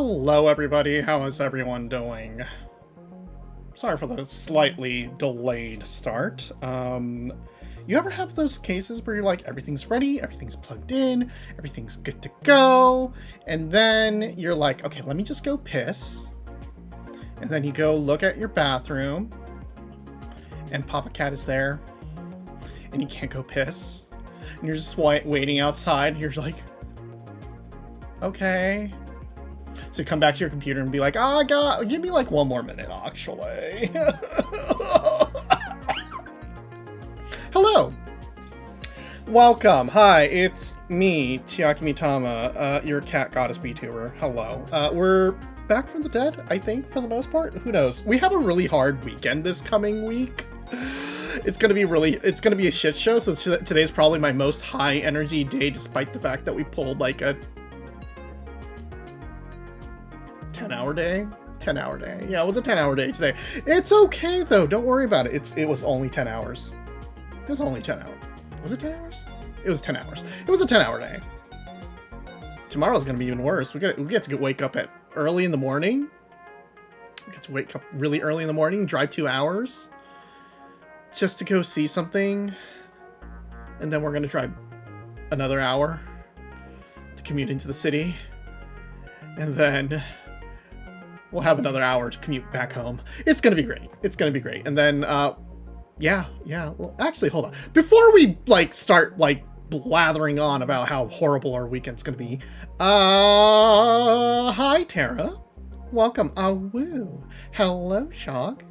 Hello everybody, how is everyone doing? Sorry for the slightly delayed start. You ever have those cases where you're like, everything's ready, everything's plugged in, everything's good to go, and then you're like, okay, let me just go piss. And then you go look at your bathroom, and Papa Cat is there, and you can't go piss. And you're just waiting outside, and you're like, okay. So you come back to your computer and be like, oh, God, give me like one more minute, actually. Hello. Welcome. Hi, it's me, Chiaki Mitama, your cat goddess VTuber. Hello. We're back from the dead, I think, for the most part. Who knows? We have a really hard weekend this coming week. It's gonna be a shit show, so today's probably my most high energy day, despite the fact that we pulled like a 10-hour day. 10-hour day. Yeah, it was a 10-hour day today. It's okay though. Don't worry about it. It was only 10 hours. It was only 10 hours. Was it 10 hours? It was 10 hours. It was a 10-hour day. Tomorrow's gonna be even worse. We get to wake up at early in the morning. We get to wake up really early in the morning, drive 2 hours just to go see something, and then we're gonna drive another hour to commute into the city, and then we'll have another hour to commute back home. It's gonna be great. It's gonna be great. And then, yeah. Well, actually, hold on. Before we start blathering on about how horrible our weekend's gonna be, hi Tara, welcome. Woo. Hello, Shog.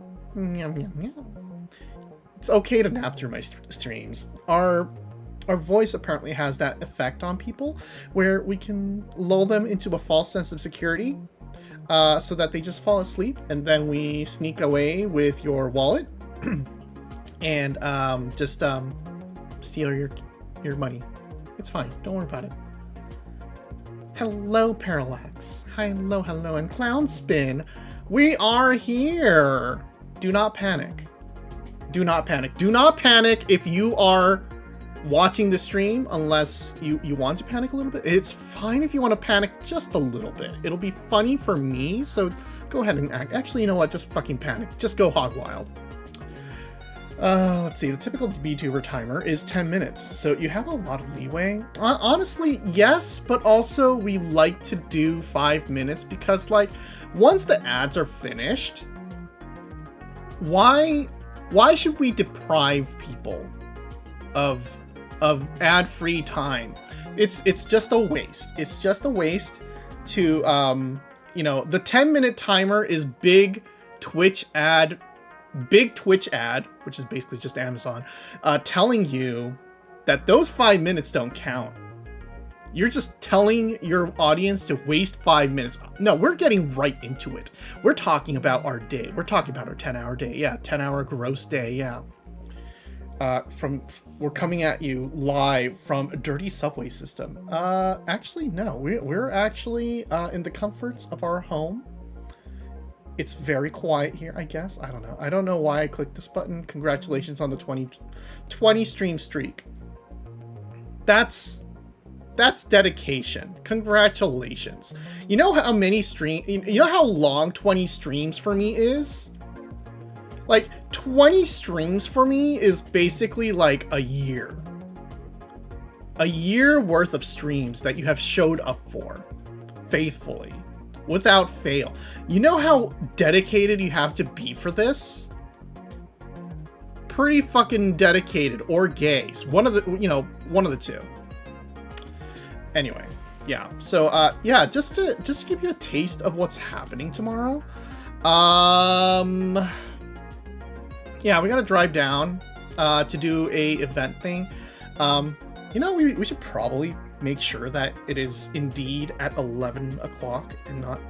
It's okay to nap through my streams. Our voice apparently has that effect on people where we can lull them into a false sense of security. So that they just fall asleep, and then we sneak away with your wallet and just steal your money. It's fine. Don't worry about it. Hello, Parallax. Hello, and Clown Spin. We are here. Do not panic. Do not panic. Do not panic if you are watching the stream, unless you want to panic a little bit. It's fine if you want to panic just a little bit. It'll be funny for me, so go ahead and act. Actually, you know what? Just fucking panic. Just go hog wild. Let's see. The typical VTuber timer is 10 minutes, so you have a lot of leeway. Honestly, yes, but also we like to do 5 minutes because, once the ads are finished, why should we deprive people of ad-free time? It's just a waste. It's just a waste to the 10-minute timer is big Twitch ad, which is basically just Amazon, telling you that those 5 minutes don't count. You're just telling your audience to waste 5 minutes. No, we're getting right into it. We're talking about our day. We're talking about our 10-hour day. Yeah, 10-hour gross day. Yeah. We're coming at you live from a dirty subway system. Actually, no, we're actually in the comforts of our home. It's very quiet here, I guess. I don't know. I don't know why I clicked this button. Congratulations on the 20 stream streak. That's dedication. Congratulations. You know how many you know how long 20 streams for me is? 20 streams for me is basically a year. A year worth of streams that you have showed up for faithfully, without fail. You know how dedicated you have to be for this? Pretty fucking dedicated, or gay. One of the two. Anyway, yeah. So, yeah, just to give you a taste of what's happening tomorrow. Yeah, we gotta drive down to do a event thing. We should probably make sure that it is indeed at 11 o'clock and not...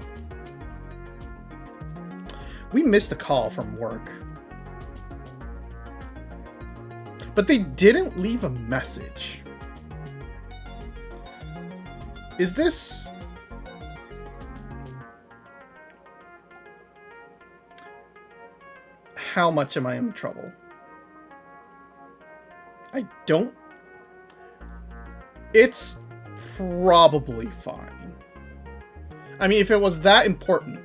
We missed a call from work. But they didn't leave a message. Is this... How much am I in trouble? I don't... It's probably fine. I mean, if it was that important,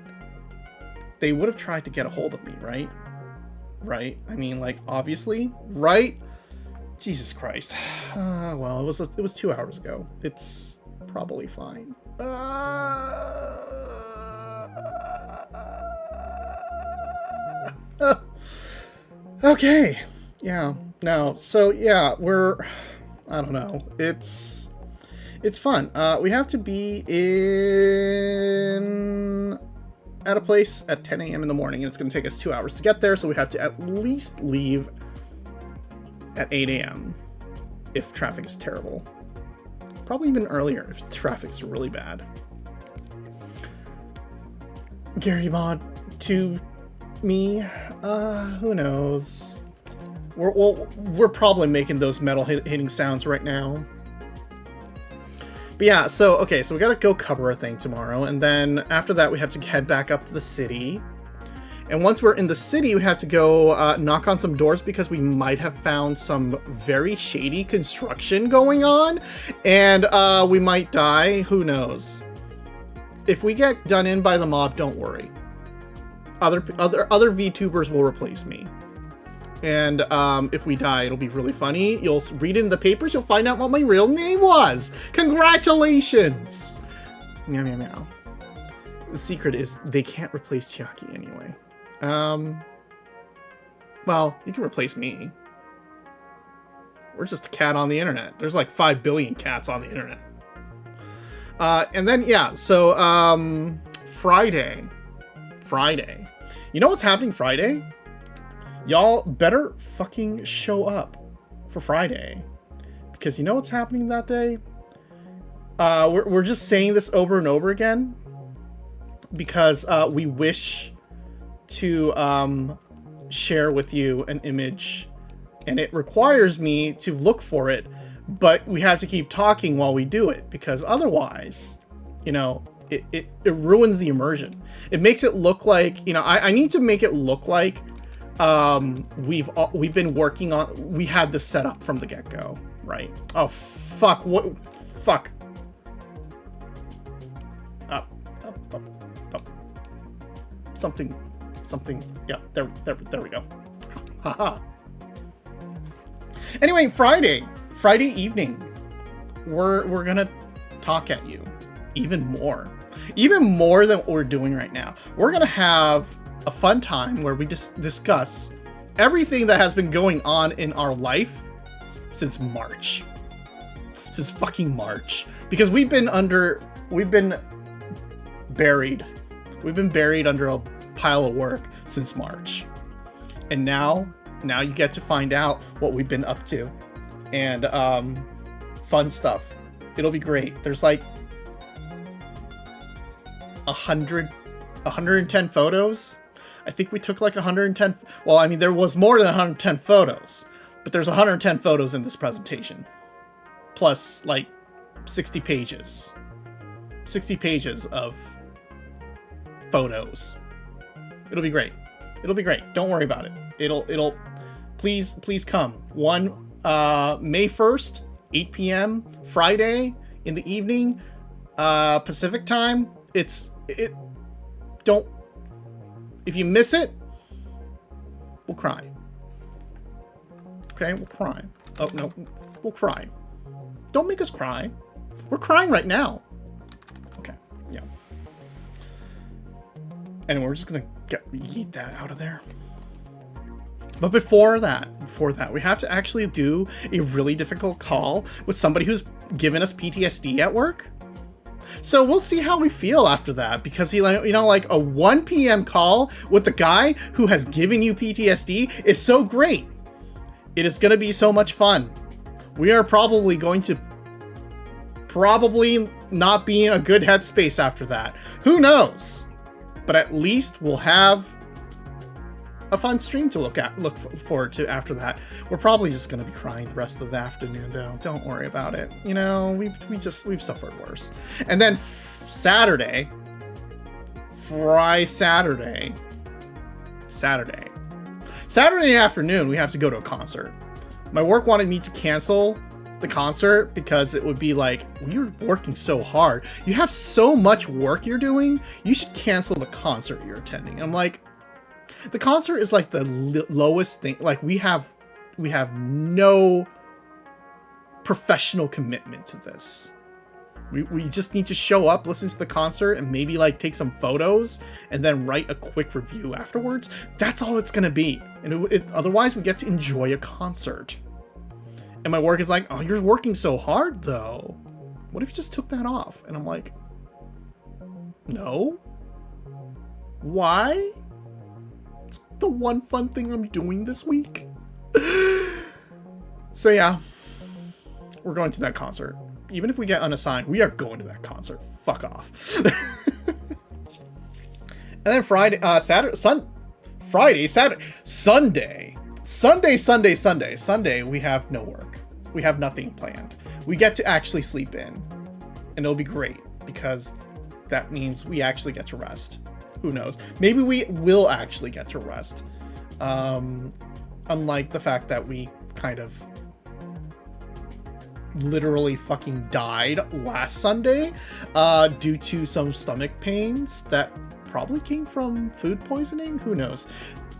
they would have tried to get a hold of me, right? Right? I mean, like, obviously, right? Jesus Christ. Well, it was 2 hours ago. It's probably fine. Okay. Yeah. No. So yeah, I don't know. It's fun. We have to be at a place at 10 a.m. in the morning, and it's going to take us 2 hours to get there, so we have to at least leave at 8 a.m. if traffic is terrible. Probably even earlier if traffic is really bad. Gary Mod to me, who knows? We're probably making those metal hitting sounds right now. But yeah, so, okay, so we gotta go cover a thing tomorrow, and then after that we have to head back up to the city. And once we're in the city, we have to go knock on some doors because we might have found some very shady construction going on, and we might die. Who knows? If we get done in by the mob, don't worry. Other VTubers will replace me. And if we die, it'll be really funny. You'll read it in the papers, you'll find out what my real name was. Congratulations! Meow, meow, meow. The secret is they can't replace Chiaki anyway. Well, you can replace me. We're just a cat on the internet. There's like 5 billion cats on the internet. And then, yeah, so, Friday. You know what's happening Friday? Y'all better fucking show up for Friday. Because you know what's happening that day? We're just saying this over and over again. Because we wish to share with you an image. And it requires me to look for it. But we have to keep talking while we do it. Because otherwise, you know, it ruins the immersion. It makes it look like, you know, I need to make it look like we've been working on, we had this set up from the get-go, right? Oh fuck, fuck. Up. Something, yeah, there we go. Haha. Anyway, Friday evening, we're gonna talk at you even more than what we're doing right now. We're gonna have a fun time where we just discuss everything that has been going on in our life since fucking March, because we've been buried under a pile of work since March, and now you get to find out what we've been up to, and fun stuff. It'll be great. There's like 110 photos. I think we took like 110. Well, I mean, there was more than 110 photos, but there's 110 photos in this presentation, plus like 60 pages of photos. It'll be great. Don't worry about it. It'll please come. May 1st, 8 p.m. Friday in the evening, Pacific time. If you miss it, we'll cry. Okay, we'll cry. Oh, no, we'll cry. Don't make us cry. We're crying right now. Okay, yeah. And we're just gonna yeet that out of there. But before that, we have to actually do a really difficult call with somebody who's given us PTSD at work. So we'll see how we feel after that, because he, you know, like a 1 p.m. call with the guy who has given you PTSD is so great. It is going to be so much fun. We are probably going to not be in a good headspace after that. Who knows? But at least we'll have a fun stream to look forward to after that. We're probably just going to be crying the rest of the afternoon, though. Don't worry about it. You know, we've suffered worse. And then Saturday afternoon, we have to go to a concert. My work wanted me to cancel the concert because it would be like, you're working so hard. You have so much work you're doing. You should cancel the concert you're attending. And I'm like, the concert is like the lowest thing. Like we have no professional commitment to this. We just need to show up, listen to the concert, and maybe like take some photos and then write a quick review afterwards. That's all it's gonna be. And otherwise we get to enjoy a concert. And my work is like, oh, you're working so hard though. What if you just took that off? And I'm like, no. Why? It's the one fun thing I'm doing this week. So yeah, we're going to that concert. Even if we get unassigned, we are going to that concert. Fuck off. And then Friday, Sunday, we have no work. We have nothing planned. We get to actually sleep in. And it'll be great because that means we actually get to rest. Who knows? Maybe we will actually get to rest. Unlike the fact that we kind of literally fucking died last Sunday due to some stomach pains that probably came from food poisoning. Who knows?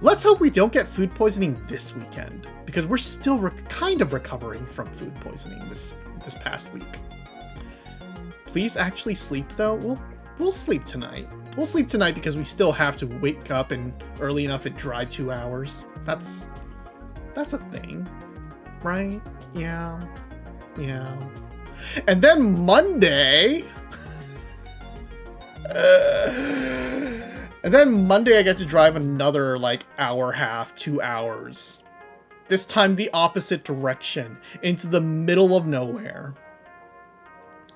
Let's hope we don't get food poisoning this weekend because we're still kind of recovering from food poisoning this past week. Please actually sleep though. We'll sleep tonight. We'll sleep tonight because we still have to wake up and early enough and drive 2 hours. That's a thing, right? Yeah. And then Monday, I get to drive another like hour half, 2 hours. This time the opposite direction into the middle of nowhere.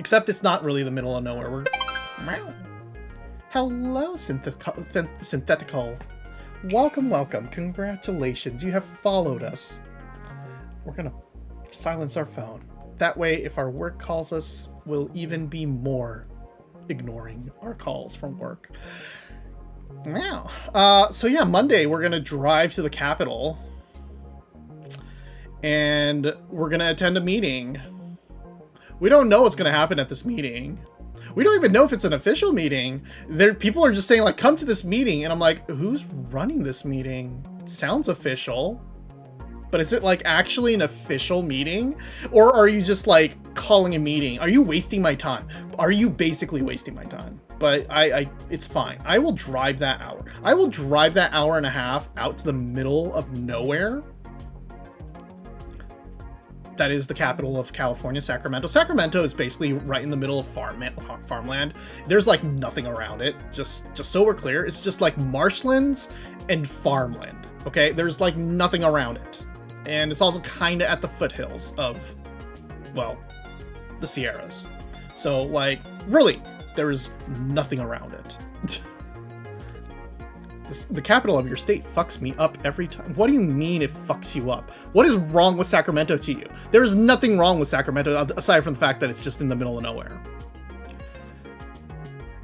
Except it's not really the middle of nowhere. Hello, Synthetical. Welcome. Congratulations. You have followed us. We're gonna silence our phone. That way, if our work calls us, we'll even be more ignoring our calls from work. Now, so yeah, Monday, we're going to drive to the Capitol. And we're going to attend a meeting. We don't know what's going to happen at this meeting. We don't even know if it's an official meeting. People are just saying, like, come to this meeting. And I'm like, who's running this meeting? It sounds official. But is it like actually an official meeting? Or are you just like calling a meeting? Are you wasting my time? Are you basically wasting my time? But it's fine. I will drive that hour. I will drive that hour and a half out to the middle of nowhere. That is the capital of California, Sacramento. Sacramento is basically right in the middle of farmland. There's like nothing around it. Just so we're clear, it's just like marshlands and farmland. Okay, there's like nothing around it. And it's also kind of at the foothills of, well, the Sierras. So, like, really, there is nothing around it. The capital of your state fucks me up every time. What do you mean it fucks you up? What is wrong with Sacramento to you? There is nothing wrong with Sacramento, aside from the fact that it's just in the middle of nowhere.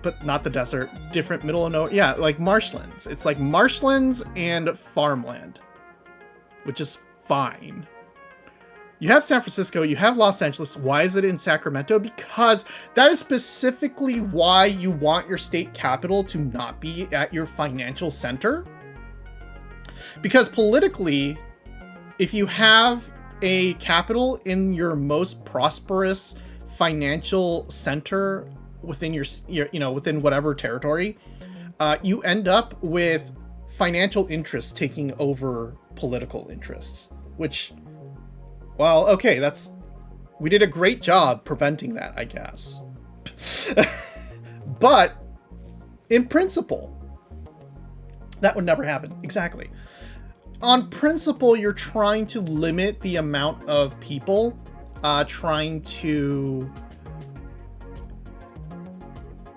But not the desert, different middle of nowhere. Yeah, like marshlands. It's like marshlands and farmland, which is fine. You have San Francisco, you have Los Angeles. Why is it in Sacramento? Because that is specifically why you want your state capital to not be at your financial center. Because politically, if you have a capital in your most prosperous financial center within your within whatever territory, you end up with financial interests taking over political interests, which, well, okay, we did a great job preventing that, I guess. But in principle, that would never happen. Exactly. On principle, you're trying to limit the amount of people trying to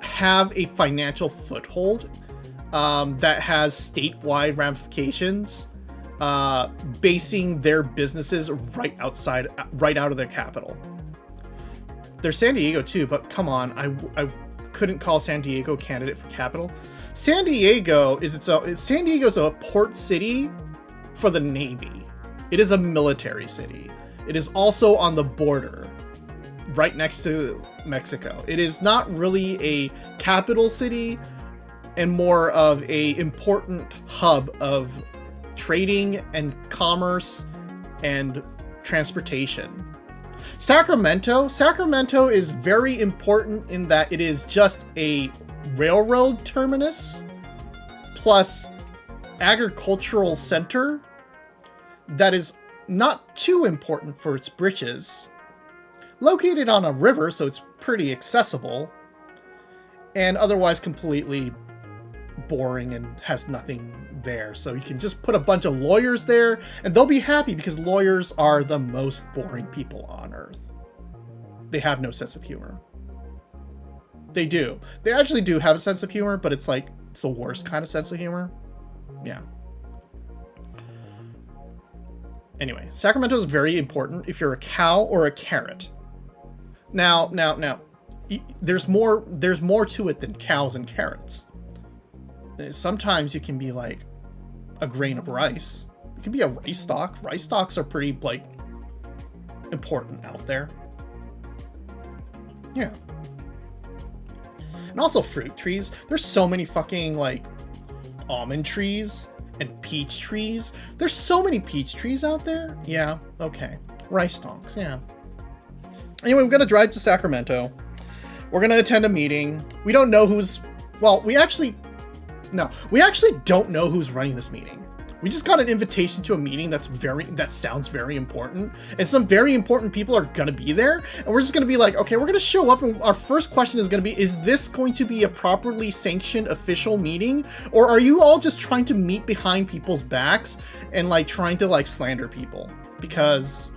have a financial foothold that has statewide ramifications, basing their businesses right out of their capital. There's San Diego too, but come on, I couldn't call San Diego a candidate for capital. San Diego's a port city for the Navy. It is a military city. It is also on the border, right next to Mexico. It is not really a capital city and more of a important hub of trading and commerce and transportation. Sacramento is very important in that it is just a railroad terminus plus agricultural center that is not too important for its britches. Located on a river, so it's pretty accessible, and otherwise completely boring and has nothing there. So you can just put a bunch of lawyers there and they'll be happy because lawyers are the most boring people on earth. They have no sense of humor. They do. They actually do have a sense of humor, but it's like, it's the worst kind of sense of humor. Yeah. Anyway, Sacramento is very important if you're a cow or a carrot. Now, there's more to it than cows and carrots. Sometimes you can be like a grain of rice. You can be a rice stalk. Rice stalks are pretty like important out there. Yeah. And also fruit trees. There's so many fucking like almond trees and peach trees. There's so many peach trees out there. Yeah, okay. Rice stalks, yeah. Anyway, we're gonna drive to Sacramento. We're gonna attend a meeting. We don't know who's, well, we actually don't know who's running this meeting. We just got an invitation to a meeting that sounds very important, and some very important people are gonna be there, and we're just gonna be like, okay, we're gonna show up, and our first question is gonna be, is this going to be a properly sanctioned official meeting, or are you all just trying to meet behind people's backs and like trying to like slander people? Because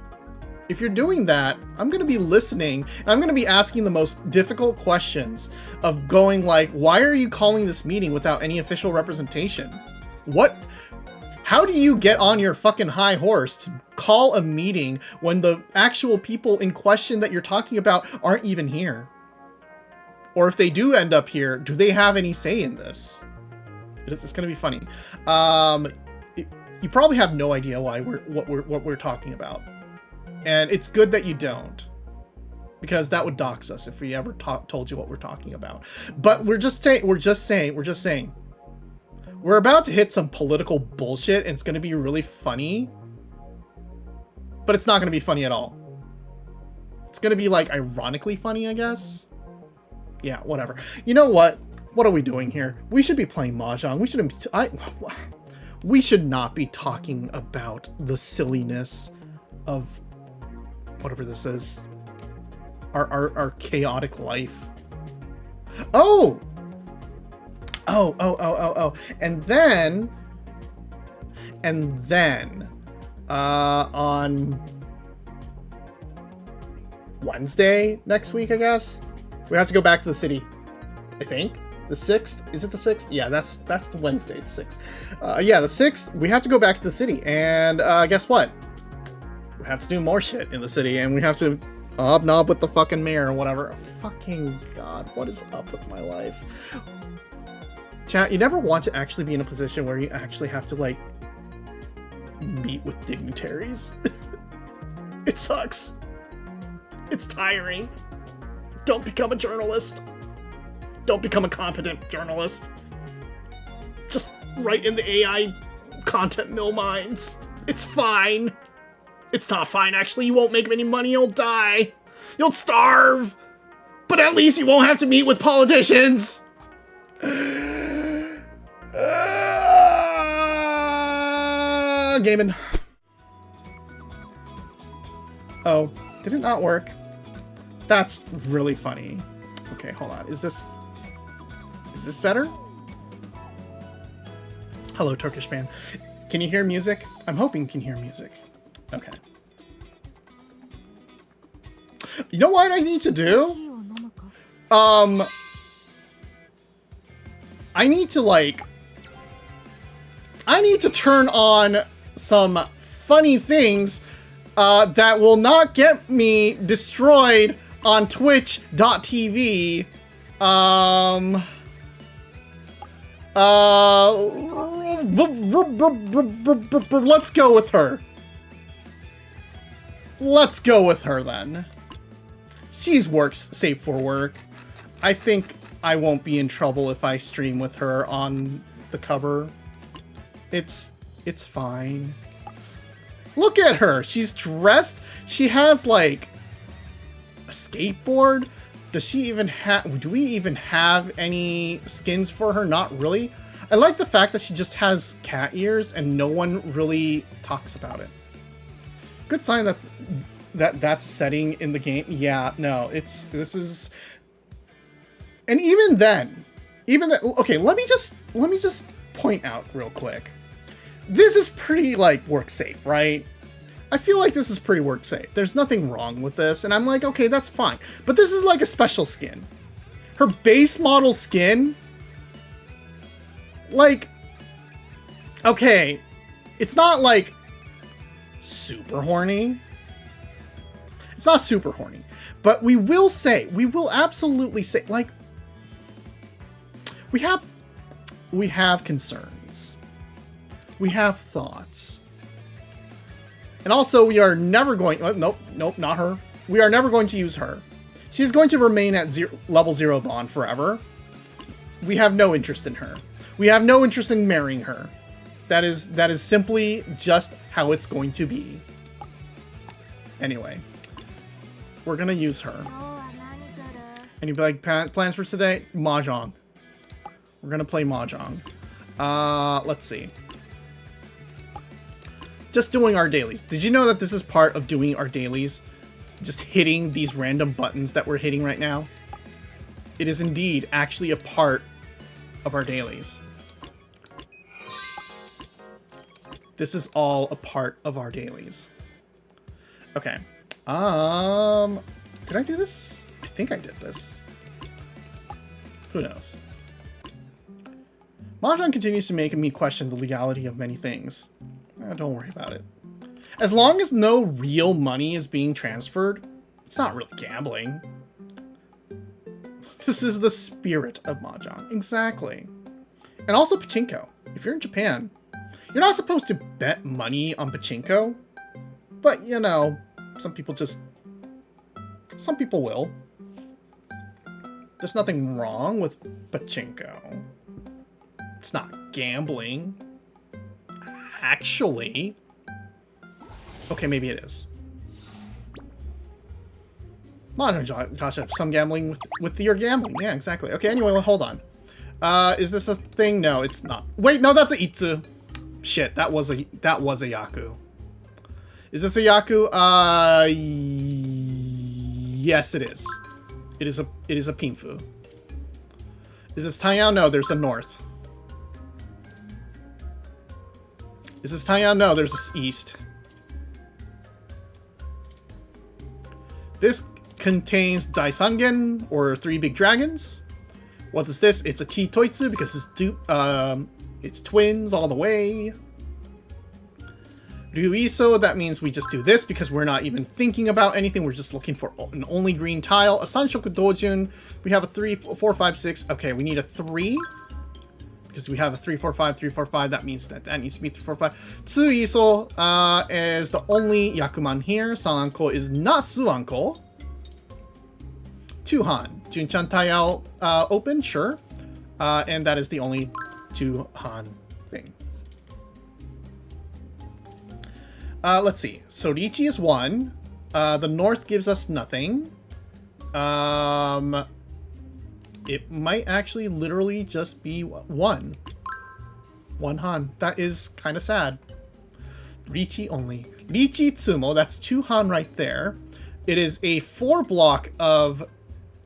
if you're doing that, I'm gonna be listening, and I'm gonna be asking the most difficult questions of going like, why are you calling this meeting without any official representation? How do you get on your fucking high horse to call a meeting when the actual people in question that you're talking about aren't even here? Or if they do end up here, do they have any say in this? It's gonna be funny. You probably have no idea what we're talking about. And it's good that you don't, because that would dox us if we ever told you what we're talking about. But we're just saying, we're about to hit some political bullshit, and it's going to be really funny, but it's not going to be funny at all. It's going to be like ironically funny, I guess. Yeah, whatever. You know what? What are we doing here? We should be playing mahjong. We should not be talking about the silliness of whatever this is. Our chaotic life. Oh, and then on Wednesday next week, I guess, we have to go back to the city. I think the 6th. Is it the 6th? Yeah, that's the Wednesday. It's 6th. Yeah, the 6th. We have to go back to the city, and guess what? We have to do more shit in the city, and we have to hobnob with the fucking mayor or whatever. Fucking God, what is up with my life? Chat, you never want to actually be in a position where you actually have to, like, meet with dignitaries. It sucks. It's tiring. Don't become a journalist. Don't become a competent journalist. Just write in the AI content mill mines. It's fine. It's not fine, actually. You won't make any money. You'll die. You'll starve. But at least you won't have to meet with politicians. Gaming. Oh, did it not work? That's really funny. Okay, hold on. Is this better? Hello, Turkish man. Can you hear music? I'm hoping you can hear music. Okay. You know what I need to do? I need to turn on some funny things that will not get me destroyed on twitch.tv. Let's go with her. Let's go with her then. She's safe for work. I think I won't be in trouble if I stream with her on the cover. It's fine. Look at her. She's dressed. She has like a skateboard. Does she even have... Do we even have any skins for her? Not really. I like the fact that she just has cat ears and no one really talks about it. Good sign that's setting in the game. Yeah, no, this is... And even then, okay, let me just point out real quick. This is pretty, like, work safe, right? I feel like this is pretty work safe. There's nothing wrong with this, and I'm like, okay, that's fine. But this is like a special skin. Her base model skin, like, okay, it's not like super horny. It's not super horny, but we will absolutely say, like, we have concerns. We have thoughts. And also, we are never going... Nope, not her. We are never going to use her. She's going to remain at level 0 bond forever. We have no interest in her. We have no interest in marrying her. That is simply just how it's going to be. Anyway. We're going to use her. Any big plans for today? Mahjong. We're going to play Mahjong. Let's see. Just doing our dailies. Did you know that this is part of doing our dailies? Just hitting these random buttons that we're hitting right now? It is indeed actually a part of our dailies. This is all a part of our dailies. Okay. Did I do this? I think I did this. Who knows? Mahjong continues to make me question the legality of many things. Don't worry about it. As long as no real money is being transferred, it's not really gambling. This is the spirit of Mahjong. Exactly. And also pachinko. If you're in Japan, you're not supposed to bet money on pachinko. But, you know, some people will. There's nothing wrong with pachinko. It's not gambling. Actually. Okay, maybe it is. Mahjong, gosh, some gambling with your gambling. Yeah, exactly. Okay, anyway, well, hold on. Is this a thing? No, it's not. Wait, no, that's a Itsu. Shit, that was a Yaku. Is this a Yaku? Yes, it is. It is a Pinfu. Is this Taiyang? No, there's a north. Is this Taiyang? No, there's this east. This contains Daisangen, or 3 big dragons. What is this? It's a Chi Toitsu because it's twins all the way. Ryuiso, that means we just do this because we're not even thinking about anything. We're just looking for an only green tile. A Sanshoku Dojun, we have a 3, 4, 5, 6. Okay, we need a 3. Because we have a 3, 4, 5, 3, 4, 5. That means that needs to be 3, 4, 5. Tsuiso is the only Yakuman here. Sanko is not Suanko. Tuhan. Junchan Taiyao open, sure. And that is the only Tuhan thing. Let's see. So Riichi is 1. The north gives us nothing. It might actually literally just be 1. 1 Han. That is kind of sad. Riichi only. Riichi Tsumo, that's 2 Han right there. It is a 4 block of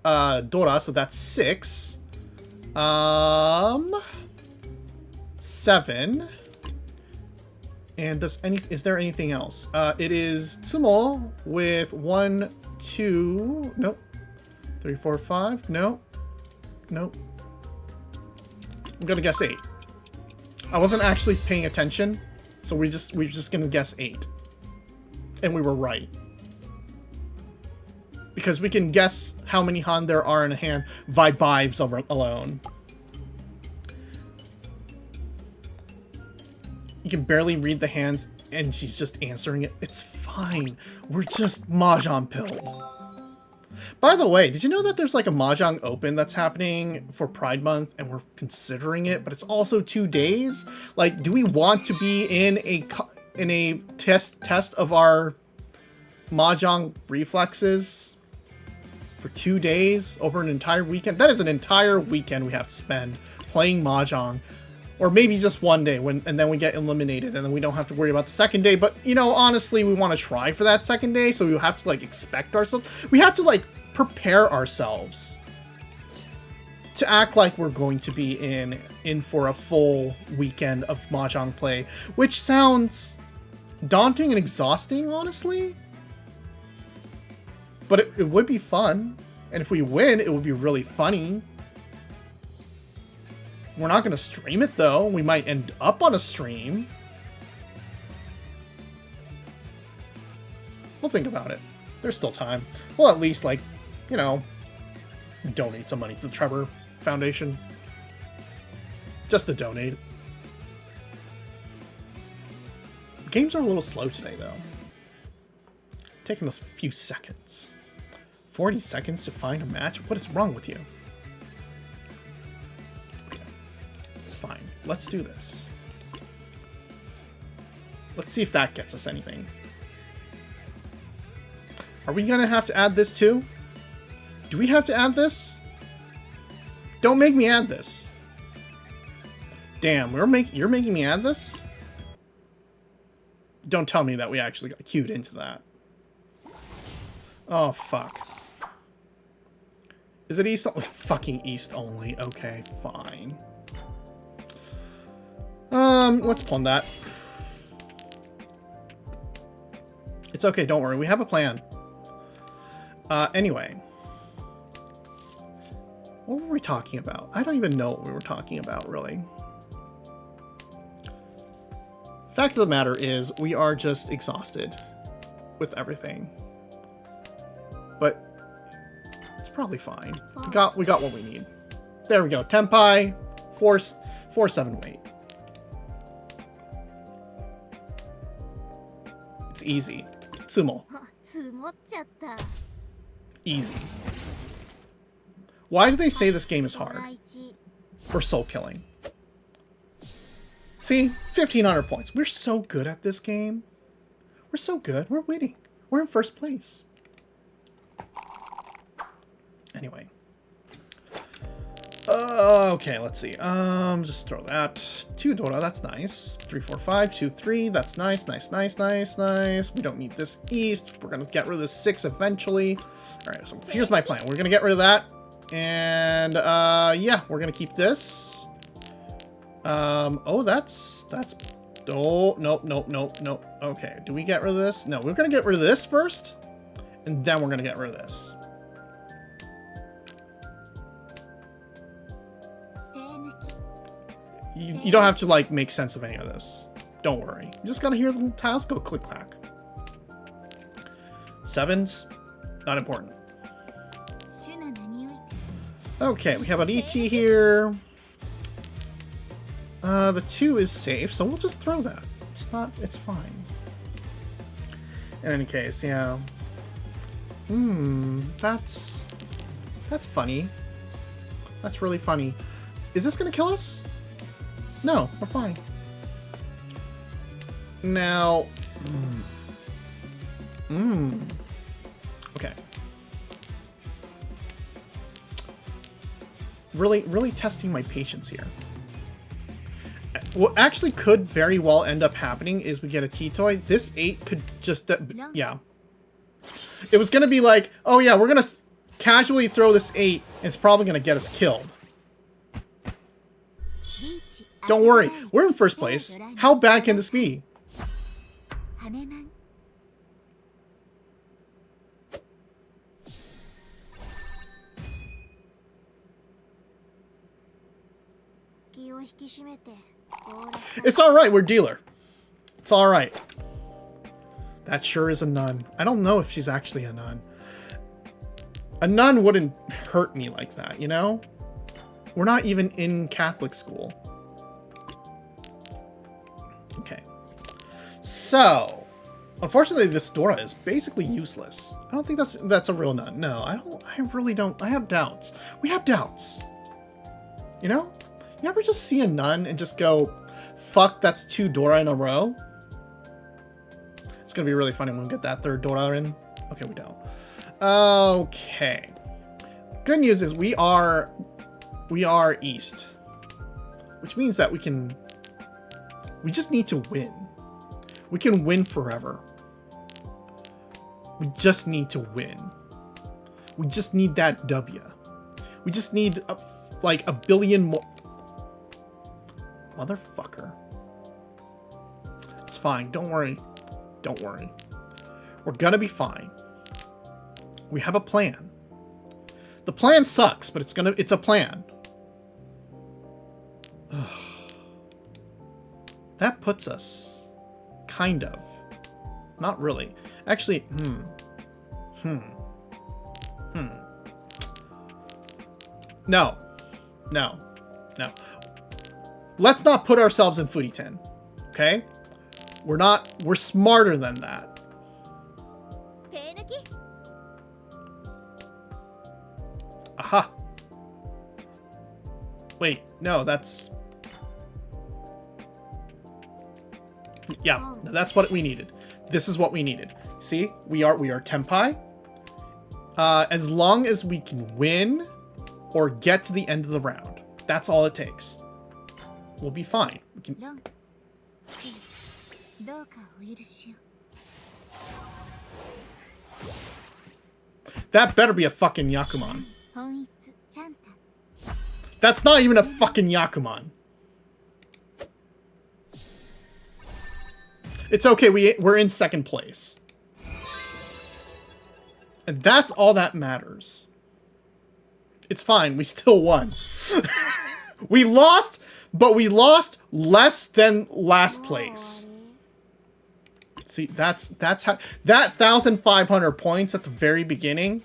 Dora, so that's 6. 7. And is there anything else? It is Tsumo with 1, 2, nope. 3, 4, 5, nope. Nope. I'm gonna guess 8. I wasn't actually paying attention, so we're just gonna guess 8. And we were right. Because we can guess how many Han there are in a hand by vibes alone. You can barely read the hands, and she's just answering it. It's fine. We're just mahjong pilled. By the way, did you know that there's like a Mahjong Open that's happening for Pride Month and we're considering it, but it's also 2 days? Like, do we want to be in a test of our Mahjong reflexes for 2 days over an entire weekend? That is an entire weekend we have to spend playing Mahjong. Or maybe just 1 day and then we get eliminated and then we don't have to worry about the second day. But, you know, honestly, we want to try for that second day. So we have to, like, expect ourselves. We have to, like, prepare ourselves to act like we're going to be in for a full weekend of Mahjong play. Which sounds daunting and exhausting, honestly. But it would be fun. And if we win, it would be really funny. We're not going to stream it, though. We might end up on a stream. We'll think about it. There's still time. We'll at least, like, you know, donate some money to the Trevor Foundation. Just to donate. Games are a little slow today, though. Taking us a few seconds. 40 seconds to find a match? What is wrong with you? Fine, let's do this. Let's see if that gets us anything. Are we gonna have to add this too? Do we have to add this? Don't make me add this. Damn, you're making me add this? Don't tell me that we actually got queued into that. Oh, fuck. Is it East? Fucking East only. Okay, fine. Let's pawn that. It's okay, don't worry. We have a plan. Anyway. What were we talking about? I don't even know what we were talking about, really. Fact of the matter is, we are just exhausted with everything. But it's probably fine. We got what we need. There we go. Tenpai, 4-7 weight. It's easy. Sumo. Easy. Why do they say this game is hard? Or soul killing? See? 1,500 points. We're so good at this game. We're so good. We're winning. We're in first place. Anyway. Okay, let's see. Just throw that. 2 Dora, that's nice. 3, 4, 5, 2, 3. That's nice, nice, nice, nice, nice. We don't need this east. We're gonna get rid of this 6 eventually. Alright, so here's my plan. We're gonna get rid of that. And, yeah, we're gonna keep this. Oh, that's, oh, nope, nope, nope, nope. Okay, do we get rid of this? No, we're gonna get rid of this first. And then we're gonna get rid of this. You don't have to, like, make sense of any of this. Don't worry. You just gotta hear the tiles go click-clack. 7s, not important. Okay, we have an Riichi here. The 2 is safe, so we'll just throw that. It's fine. In any case, yeah. That's funny. That's really funny. Is this gonna kill us? No, we're fine. Now, okay. Really testing my patience here. What actually could very well end up happening is we get a T-Toy. This 8 could just, yeah. It was gonna be like, oh yeah, we're gonna casually throw this 8, and it's probably gonna get us killed. Don't worry, we're in first place. How bad can this be? It's alright, we're dealer. It's alright. That sure is a nun. I don't know if she's actually a nun. A nun wouldn't hurt me like that, you know? We're not even in Catholic school. Okay. So, unfortunately, this Dora is basically useless. I don't think that's a real nun. No, I really don't. I have doubts. We have doubts. You know? You ever just see a nun and just go, fuck, that's 2 Dora in a row? It's gonna be really funny when we get that 3rd Dora in. Okay, we don't. Okay. Good news is we are east. Which means that we just need to win. We can win forever. We just need to win. We just need that W. We just need like a billion more. Motherfucker. It's fine. Don't worry. Don't worry. We're gonna be fine. We have a plan. The plan sucks, but it's a plan. That puts us kind of. Not really. Actually, No. No. No. Let's not put ourselves in Foodie 10. Okay? We're smarter than that. Aha. Wait, no, that's... Yeah, that's what we needed. This is what we needed. See, we are Tenpai. As long as we can win or get to the end of the round, that's all it takes. We'll be fine. We can... That better be a fucking Yakuman. That's not even a fucking Yakuman. It's okay, we're in 2nd place. And that's all that matters. It's fine, we still won. We lost, but we lost less than last place. See, that's how that 1,500 points at the very beginning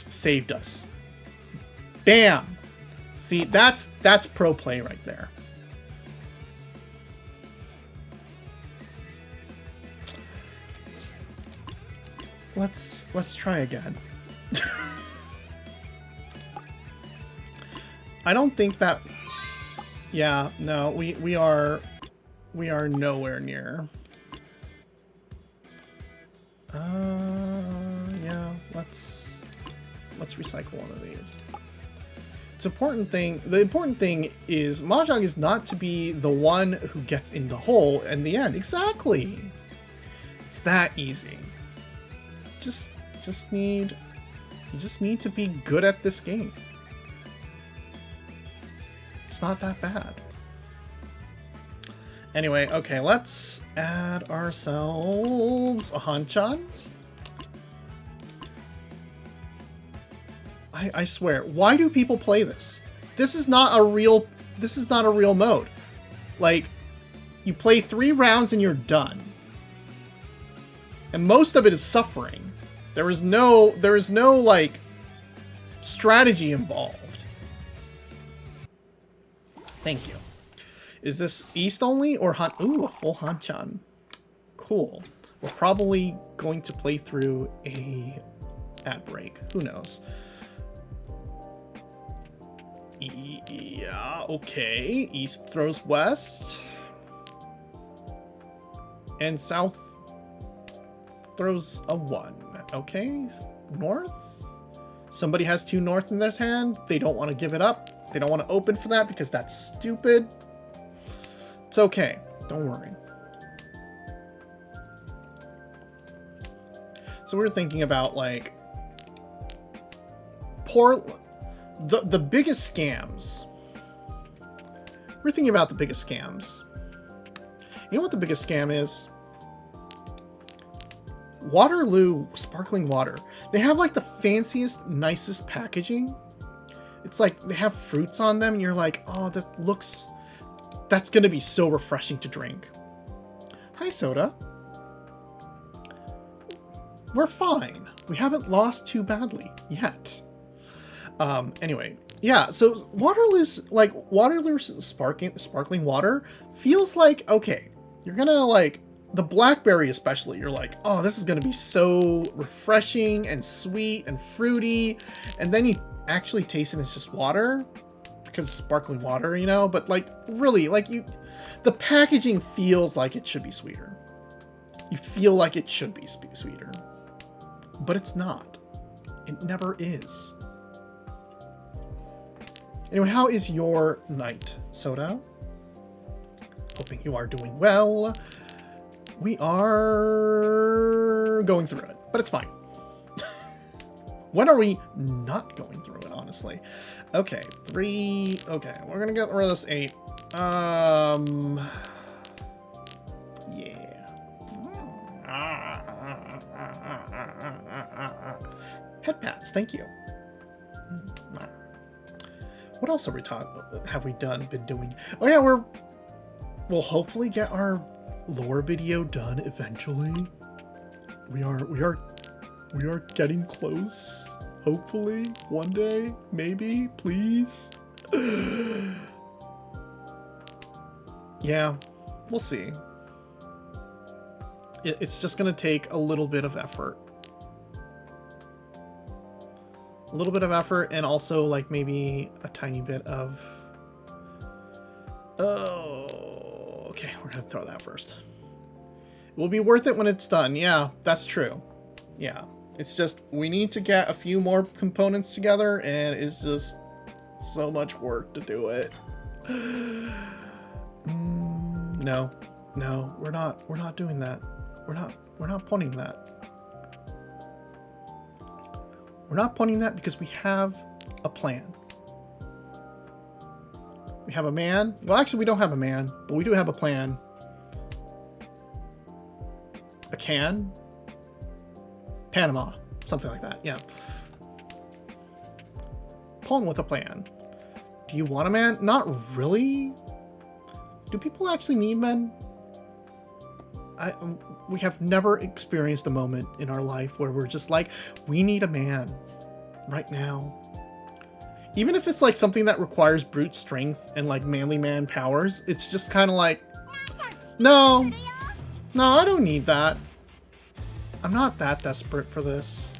saved us. Bam. See, that's pro play right there. Let's try again. I don't think that... Yeah, no, we are nowhere near. Yeah, let's recycle one of these. The important thing is mahjong is not to be the one who gets in the hole in the end. Exactly. It's that easy. You just need to be good at this game. It's not that bad. Anyway, okay, let's add ourselves a Hanchan. I swear, why do people play this? This is not a real mode. Like, you play 3 rounds and you're done. And most of it is suffering. There is no like strategy involved. Thank you. Is this East only or ooh, a full Hanchan. Cool. We're probably going to play through a ad break. Who knows? Yeah, okay. East throws west. And south throws a 1. Okay. North? Somebody has 2 north in their hand. They don't want to give it up. They don't want to open for that because that's stupid. It's okay. Don't worry. So we're thinking about like the biggest scams. We're thinking about the biggest scams. You know what the biggest scam is? Waterloo sparkling water. They have like the fanciest, nicest packaging. It's like they have fruits on them and you're like, oh, that's gonna be so refreshing to drink. Hi, Soda. We're fine. We haven't lost too badly yet. Anyway, yeah, so Waterloo's sparkling water feels like, okay, you're gonna like, the blackberry especially, you're like, oh, this is gonna be so refreshing and sweet and fruity. And then you actually taste it, it's just water, because it's sparkling water, you know? But like, really, like the packaging feels like it should be sweeter. You feel like it should be sweeter. But it's not. It never is. Anyway, how is your night, Soda? Hoping you are doing well. We are going through it, but it's fine. When are we not going through it, honestly? Okay, 3. Okay, we're gonna get rid of this 8. Yeah. Head pats, thank you. What else have we been doing? Oh yeah, we'll hopefully get our lore video done eventually. We are getting close. Hopefully, one day, maybe, please. Yeah, we'll see. It's just gonna take a little bit of effort. A little bit of effort, and also like maybe a tiny bit of... Oh, okay, we're gonna throw that first. It will be worth it when it's done. Yeah, that's true. Yeah, it's just we need to get a few more components together, and it's just so much work to do it. No, we're not doing that. We're not punting that. We're not punting that because we have a plan. We have a man. Well, actually, we don't have a man, but we do have a plan. A can? Panama. Something like that, yeah. Pulling with a plan. Do you want a man? Not really. Do people actually need men? We have never experienced a moment in our life where we're just like, we need a man right now. Even if it's like something that requires brute strength and like manly man powers, it's just kind of like, no, I don't need that. I'm not that desperate for this.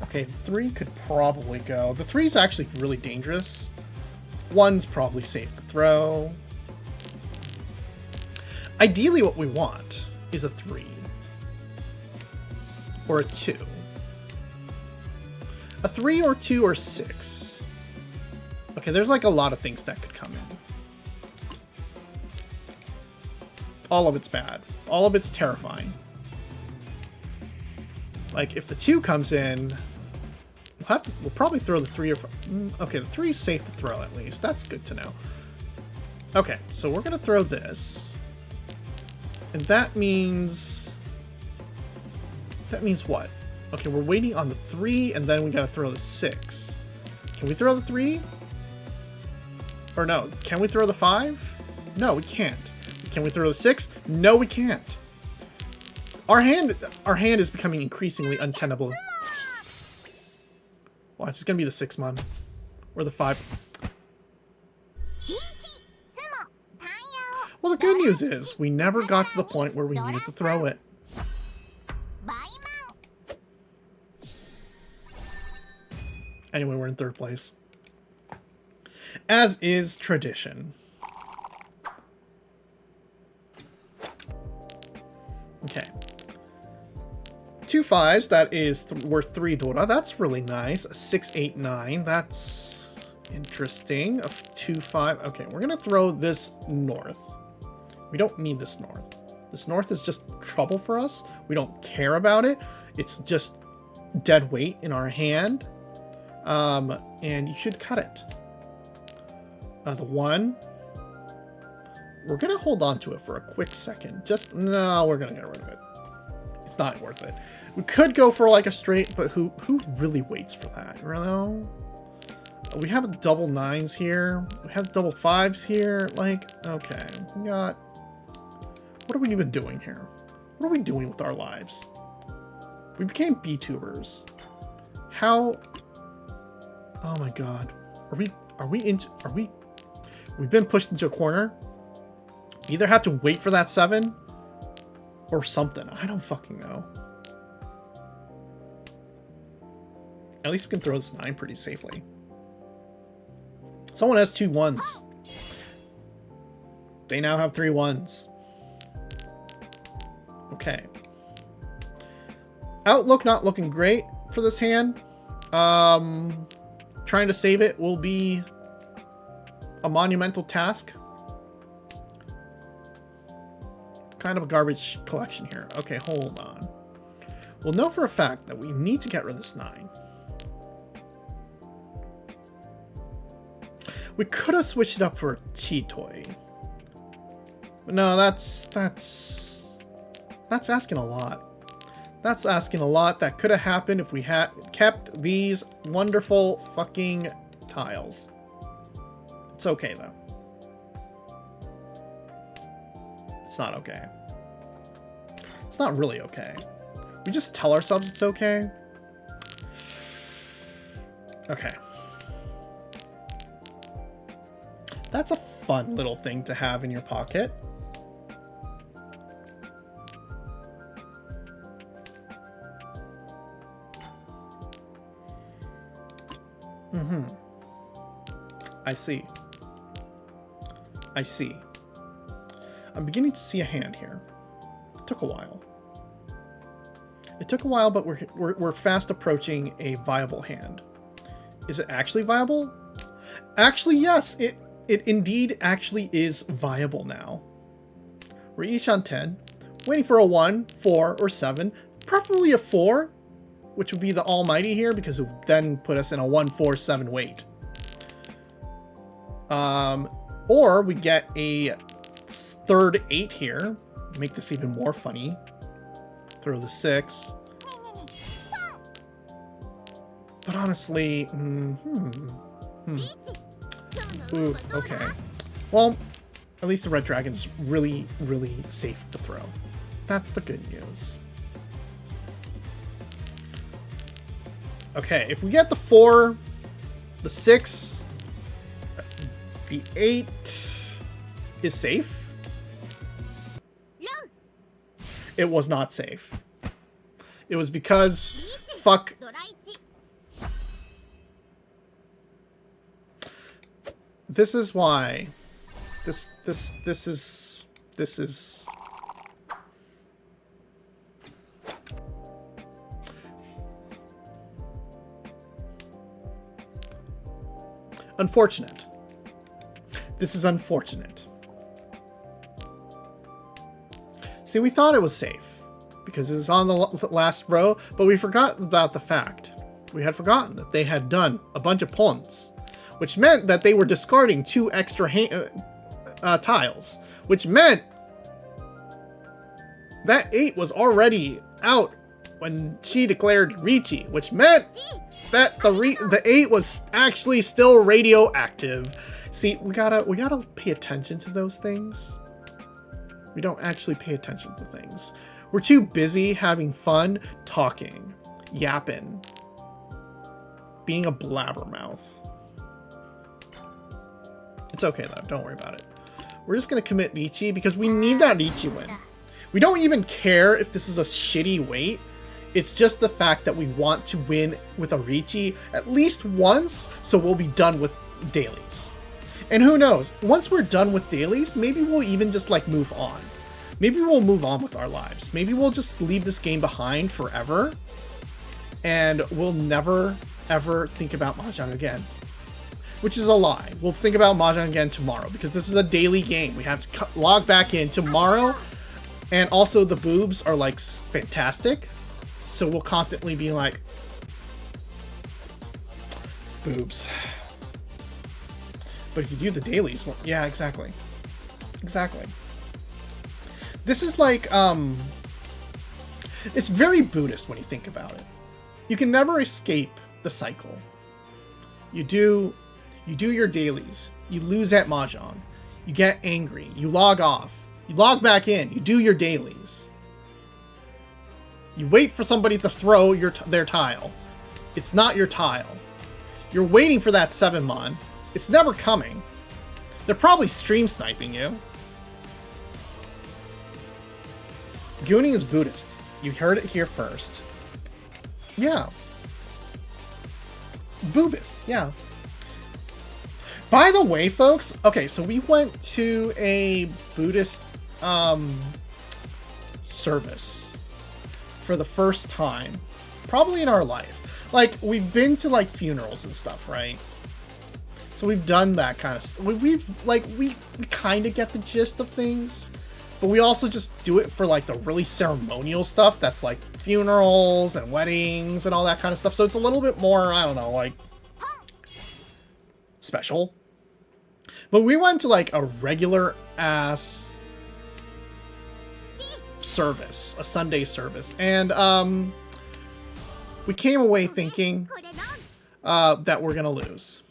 Okay, 3 could probably go. The 3 is actually really dangerous. 1's probably safe to throw. Ideally, what we want is a 3. Or a 2. A 3 or 2 or 6. Okay, there's like a lot of things that could come in. All of it's bad. All of it's terrifying. Like, if the 2 comes in, we'll probably throw the 3 or 4. Okay, the 3 is safe to throw at least. That's good to know. Okay, so we're gonna throw this. And that means what? Okay, we're waiting on the 3, and then we gotta throw the 6. Can we throw the 3? Or no, can we throw the 5? No, we can't. Can we throw the 6? No, we can't. Our hand is becoming increasingly untenable. Well, it's just gonna be the 6-mon. Or the 5. Well, the good news is, we never got to the point where we needed to throw it. Anyway, we're in 3rd place. As is tradition. Okay. 2 5s, that is worth 3 Dora. That's really nice. A 6, 8, 9. That's interesting. A 2 5. Okay, we're gonna throw this north. We don't need this north. This north is just trouble for us. We don't care about it. It's just dead weight in our hand. And you should cut it. The 1. We're gonna hold on to it for a quick second. No, we're gonna get rid of it. It's not worth it. We could go for like a straight, but who really waits for that? You know? We have double 9s here. We have double 5s here. Like, okay, we got... What are we even doing here? What are we doing with our lives? We became B-tubers. How... Oh my god. We've been pushed into a corner. Either have to wait for that 7 or something. I don't fucking know. At least we can throw this 9 pretty safely. Someone has 2 1s. They now have 3 1s. Okay. Outlook not looking great for this hand. Trying to save it will be a monumental task. It's kind of a garbage collection here. Okay, hold on. We'll know for a fact that we need to get rid of this 9. We could have switched it up for a Chitoi. But no, that's asking a lot. That's asking a lot. That could have happened if we had kept these wonderful fucking tiles. It's okay, though. It's not okay. It's not really okay. We just tell ourselves it's okay. Okay. That's a fun little thing to have in your pocket. I see. I see. I'm beginning to see a hand here. It took a while. It took a while, but we're fast approaching a viable hand. Is it actually viable? Actually, yes. It indeed actually is viable now. We're each on 10. Waiting for a 1, 4, or 7. Preferably a 4, which would be the almighty here, because it would then put us in a 1, 4, 7 wait. Or we get a third 8 here. Make this even more funny. Throw the 6. But honestly, Ooh, okay. Well, at least the red dragon's really, really safe to throw. That's the good news. Okay, if we get the 4, the 6, the 8 is safe. It was not safe. It was because fuck. This is why. This is. Unfortunate. This is unfortunate. See, we thought it was safe because it's on the last row, but we forgot about the fact. We had forgotten that they had done a bunch of pawns, which meant that they were discarding 2 extra tiles, which meant that 8 was already out when she declared Riichi, which meant that the 8 was actually still radioactive. See, we gotta pay attention to those things. We don't actually pay attention to things. We're too busy having fun, talking, yapping, being a blabbermouth. It's okay though, don't worry about it. We're just gonna commit Riichi because we need that Riichi win. We don't even care if this is a shitty wait. It's just the fact that we want to win with a Riichi at least once, so we'll be done with dailies. And who knows, once we're done with dailies, maybe we'll even just like move on. Maybe we'll move on with our lives. Maybe we'll just leave this game behind forever and we'll never ever think about mahjong again. Which is a lie. We'll think about mahjong again tomorrow because this is a daily game. We have to log back in tomorrow, and also the boobs are like fantastic. So we'll constantly be like, boobs. But if you do the dailies, well, yeah, exactly. Exactly. This is like, it's very Buddhist when you think about it. You can never escape the cycle. You do your dailies. You lose at mahjong. You get angry. You log off. You log back in. You do your dailies. You wait for somebody to throw their tile. It's not your tile. You're waiting for that 7-mon. It's never coming. They're probably stream sniping you. Goonie is Buddhist. You heard it here first. Yeah. Buddhist, yeah. By the way, folks, okay, so we went to a Buddhist service for the first time, probably in our life. Like, we've been to, like, funerals and stuff, right? So we've done that kind of stuff. We kind of get the gist of things, but we also just do it for, like, the really ceremonial stuff that's, like, funerals and weddings and all that kind of stuff. So it's a little bit more, I don't know, like, special. But we went to, like, a regular-ass service, a Sunday service, and, we came away thinking, that we're gonna lose.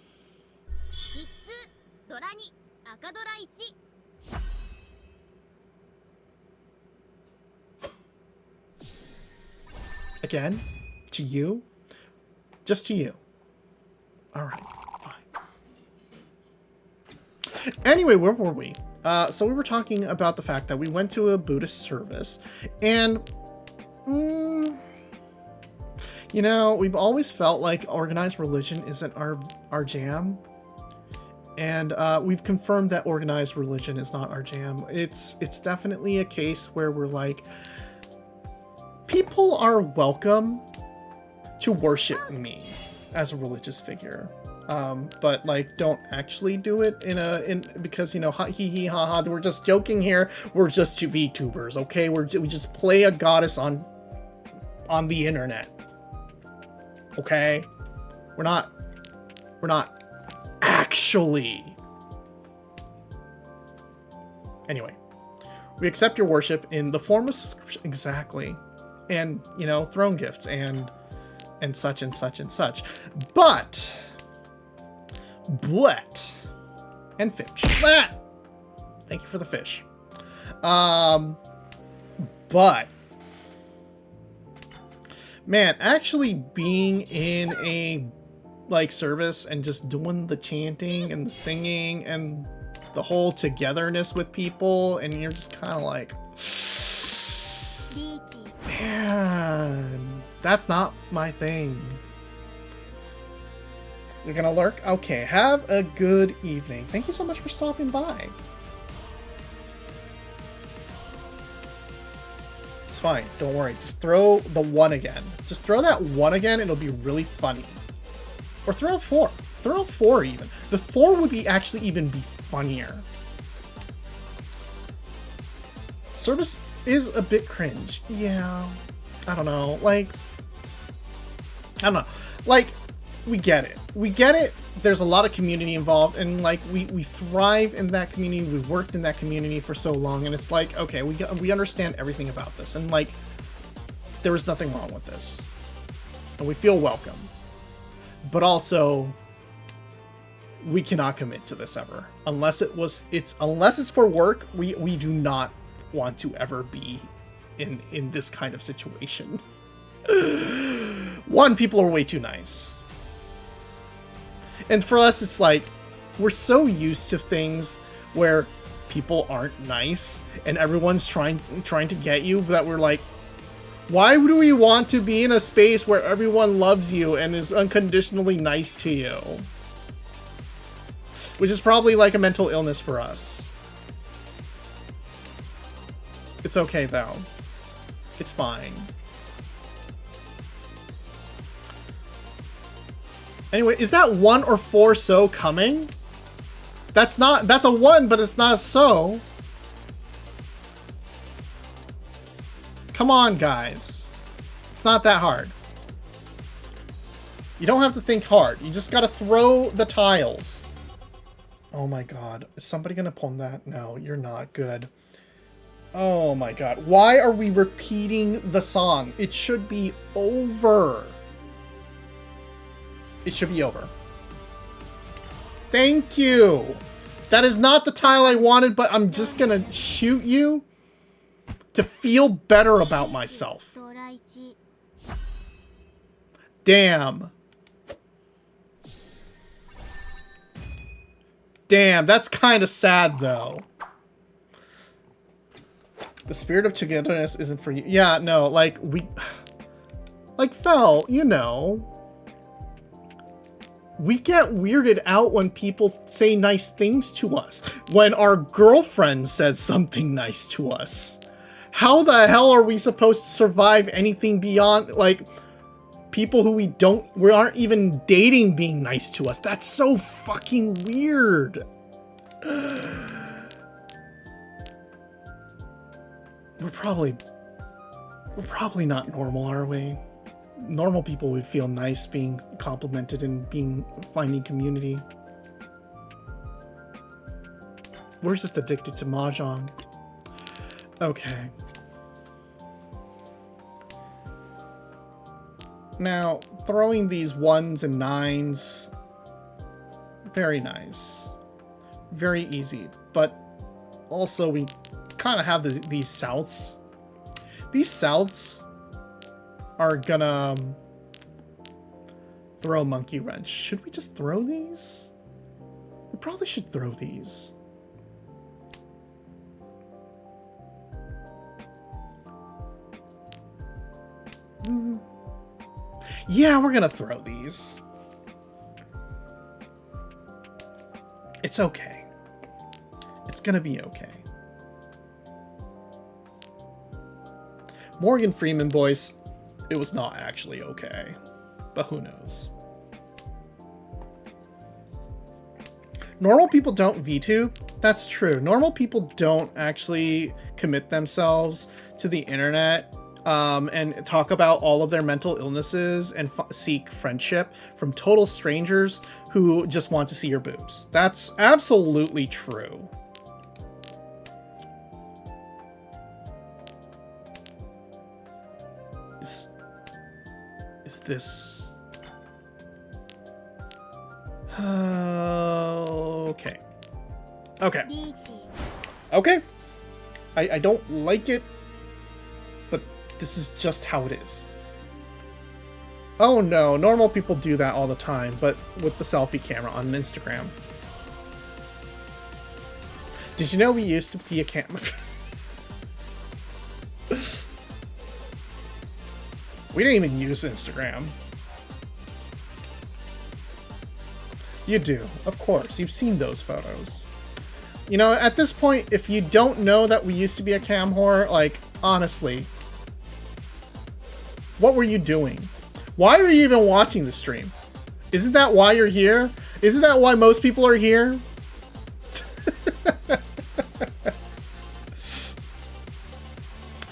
Again? To you? Just to you. Alright, fine. Anyway, where were we? So we were talking about the fact that we went to a Buddhist service, and... you know, we've always felt like organized religion isn't our jam. And we've confirmed that organized religion is not our jam. It's definitely a case where we're like, people are welcome to worship me as a religious figure. But like, don't actually do it because, you know, hee hee ha ha, we're just joking here. We're just VTubers, okay? We just play a goddess on the internet. Okay? We're not actually. Anyway, we accept your worship in the form of subscription. Exactly. And, you know, throne gifts and such and such and such. But and fish. Thank you for the fish. But man, actually being in a like service and just doing the chanting and the singing and the whole togetherness with people, and you're just kind of like, man, that's not my thing. You're gonna lurk? Okay, have a good evening. Thank you so much for stopping by. It's fine, don't worry. Just throw the 1 again. Just throw that 1 again, it'll be really funny. Or throw a 4. Throw a 4 even. The 4 would be actually even be funnier. Service is a bit cringe. Yeah. I don't know. Like, I don't know. Like, we get it. We get it. There's a lot of community involved, and like we thrive in that community. We worked in that community for so long, and it's like, okay, we understand everything about this, and like there is nothing wrong with this, and we feel welcome. But also, we cannot commit to this ever unless it's for work. We do not want to ever be in this kind of situation. One, people are way too nice. And for us, it's like, we're so used to things where people aren't nice and everyone's trying to get you that we're like, why do we want to be in a space where everyone loves you and is unconditionally nice to you? Which is probably like a mental illness for us. It's okay though. It's fine. Anyway, is that 1 or 4 so coming? That's a 1, but it's not a so. Come on, guys. It's not that hard. You don't have to think hard. You just gotta throw the tiles. Oh my god. Is somebody gonna pwn that? No, you're not. Good. Oh my god. Why are we repeating the song? It should be over. It should be over. Thank you. That is not the tile I wanted, but I'm just gonna shoot you to feel better about myself. Damn. Damn, that's kind of sad though. The spirit of togetherness isn't for you. Yeah, no, like, like, Fel, you know, we get weirded out when people say nice things to us. When our girlfriend says something nice to us. How the hell are we supposed to survive anything beyond, like, people who we aren't even dating being nice to us? That's so fucking weird. We're probably not normal, are we? Normal people would feel nice being complimented and finding community. We're just addicted to mahjong. Okay. Now, throwing these 1s and 9s, very nice. Very easy, but also we kind of have these souths. These souths are gonna throw a monkey wrench. Should we just throw these? We probably should throw these. Yeah, we're gonna throw these. It's okay. It's gonna be okay. Morgan Freeman voice, it was not actually okay, but who knows. Normal people don't VTube. That's true. Normal people don't actually commit themselves to the internet and talk about all of their mental illnesses and seek friendship from total strangers who just want to see your boobs. That's absolutely true. Is this... okay. Okay. Okay. I don't like it, but this is just how it is. Oh no, normal people do that all the time, but with the selfie camera on Instagram. Did you know we used to be a camera? We didn't even use Instagram. You do, of course. You've seen those photos. You know, at this point, if you don't know that we used to be a cam whore, like, honestly, what were you doing? Why are you even watching the stream? Isn't that why you're here? Isn't that why most people are here?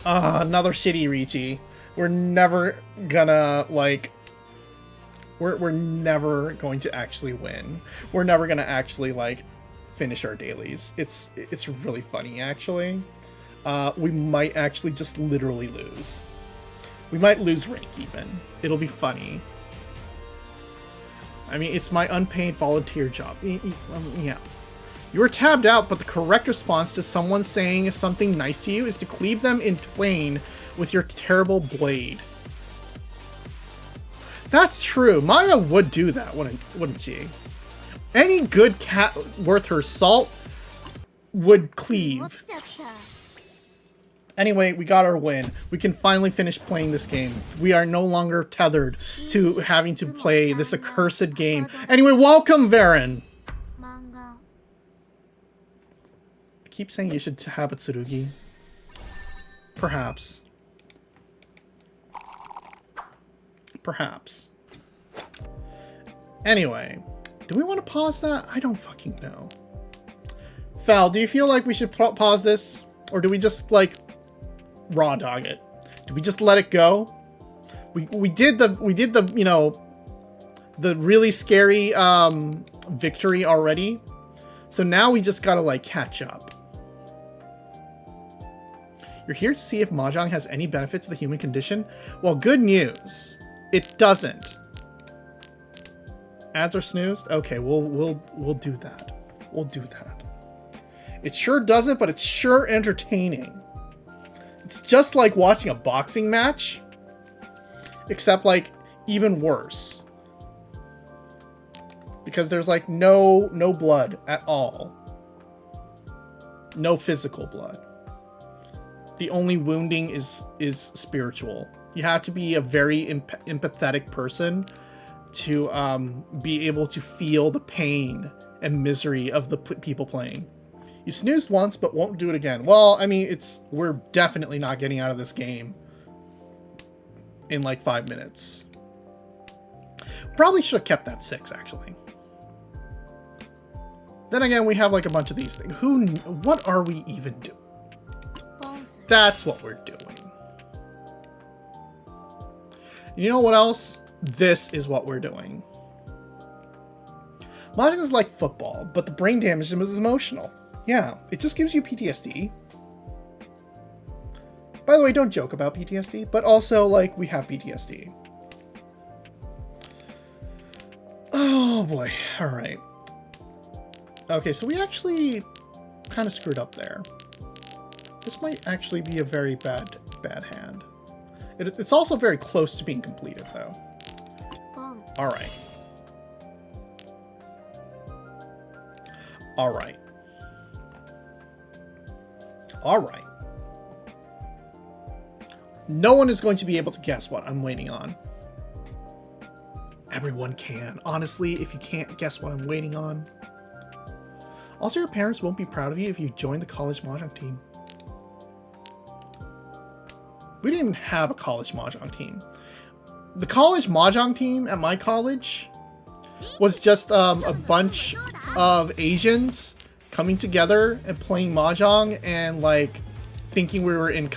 Another shitty Riichi. We're never gonna, like... We're never going to actually win. We're never gonna actually, like, finish our dailies. It's really funny, actually. We might actually just literally lose. We might lose rank, even. It'll be funny. I mean, it's my unpaid volunteer job. Yeah. You were tabbed out, but the correct response to someone saying something nice to you is to cleave them in twain with your terrible blade. That's true. Maya would do that, wouldn't she? Any good cat worth her salt would cleave. Anyway, we got our win. We can finally finish playing this game. We are no longer tethered to having to play this accursed game. Anyway, welcome, Varen! I keep saying you should have a Tsurugi. Perhaps. Perhaps. Anyway, do we want to pause that? I don't fucking know. Val, do you feel like we should pause this? Or do we just, like, raw dog it? Do we just let it go? We did the, you know, the really scary victory already. So now we just gotta, like, catch up. You're here to see if mahjong has any benefit to the human condition? Well, good news. It doesn't. Ads are snoozed? Okay, we'll do that. We'll do that. It sure doesn't, but it's sure entertaining. It's just like watching a boxing match, except like even worse. Because there's like no blood at all. No physical blood. The only wounding is spiritual. You have to be a very empathetic person to be able to feel the pain and misery of the people playing. You snoozed once, but won't do it again. Well, I mean, we're definitely not getting out of this game in like 5 minutes. Probably should have kept that 6, actually. Then again, we have like a bunch of these things. What are we even doing? That's what we're doing. You know what else? This is what we're doing. Mahjong is like football, but the brain damage is emotional. Yeah, it just gives you PTSD. By the way, don't joke about PTSD, but also, like, we have PTSD. Oh boy, alright. Okay, so we actually kind of screwed up there. This might actually be a very bad hand. It's also very close to being completed, though. Alright. Alright. Alright. No one is going to be able to guess what I'm waiting on. Everyone can. Honestly, if you can't guess what I'm waiting on. Also, your parents won't be proud of you if you join the college mahjong team. We didn't even have a college mahjong team. The college mahjong team at my college was just a bunch of Asians coming together and playing mahjong and like thinking we were in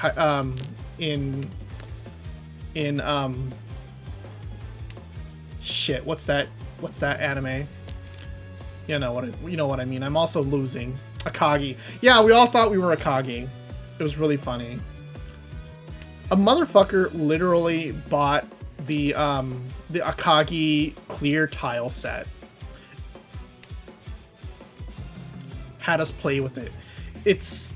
shit, what's that anime? You know what I mean. I'm also losing. Akagi. Yeah, we all thought we were Akagi. It was really funny. A motherfucker literally bought the Akagi clear tile set. Had us play with it. It's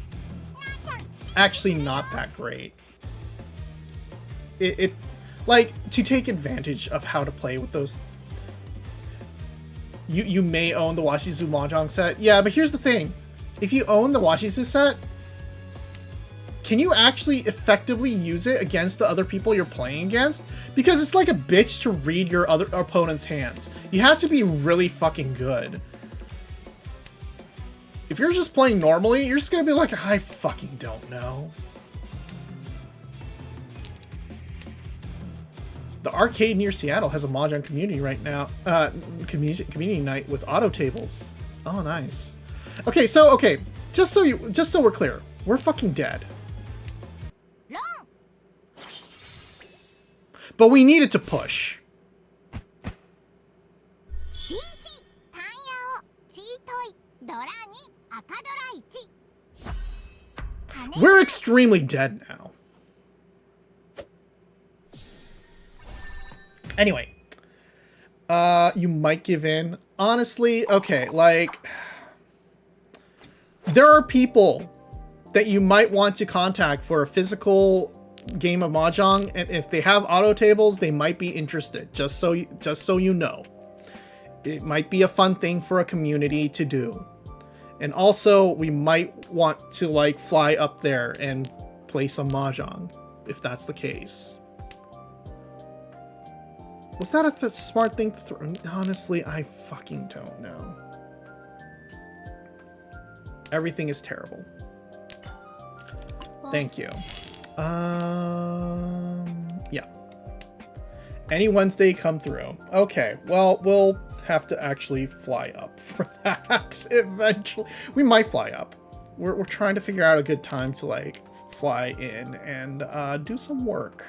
actually not that great. It like, to take advantage of how to play with those, you may own the Washizu Mahjong set. Yeah, but here's the thing. If you own the Washizu set, can you actually effectively use it against the other people you're playing against? Because it's like a bitch to read your other opponent's hands. You have to be really fucking good. If you're just playing normally, you're just gonna be like, I fucking don't know. The arcade near Seattle has a mahjong community right now. Community night with auto tables. Oh, nice. Okay, just so we're clear, we're fucking dead. But we needed to push. We're extremely dead now. Anyway, you might give in. Honestly, okay, like, there are people that you might want to contact for a physical game of mahjong, and if they have auto tables, they might be interested. Just so you know, it might be a fun thing for a community to do. And also, we might want to like fly up there and play some mahjong, if that's the case. Was that a smart thing to throw? Honestly, I fucking don't know. Everything is terrible. Thank you. Yeah. Any Wednesday come through. Okay, well, we'll have to actually fly up for that eventually. We might fly up. We're trying to figure out a good time to like fly in and do some work.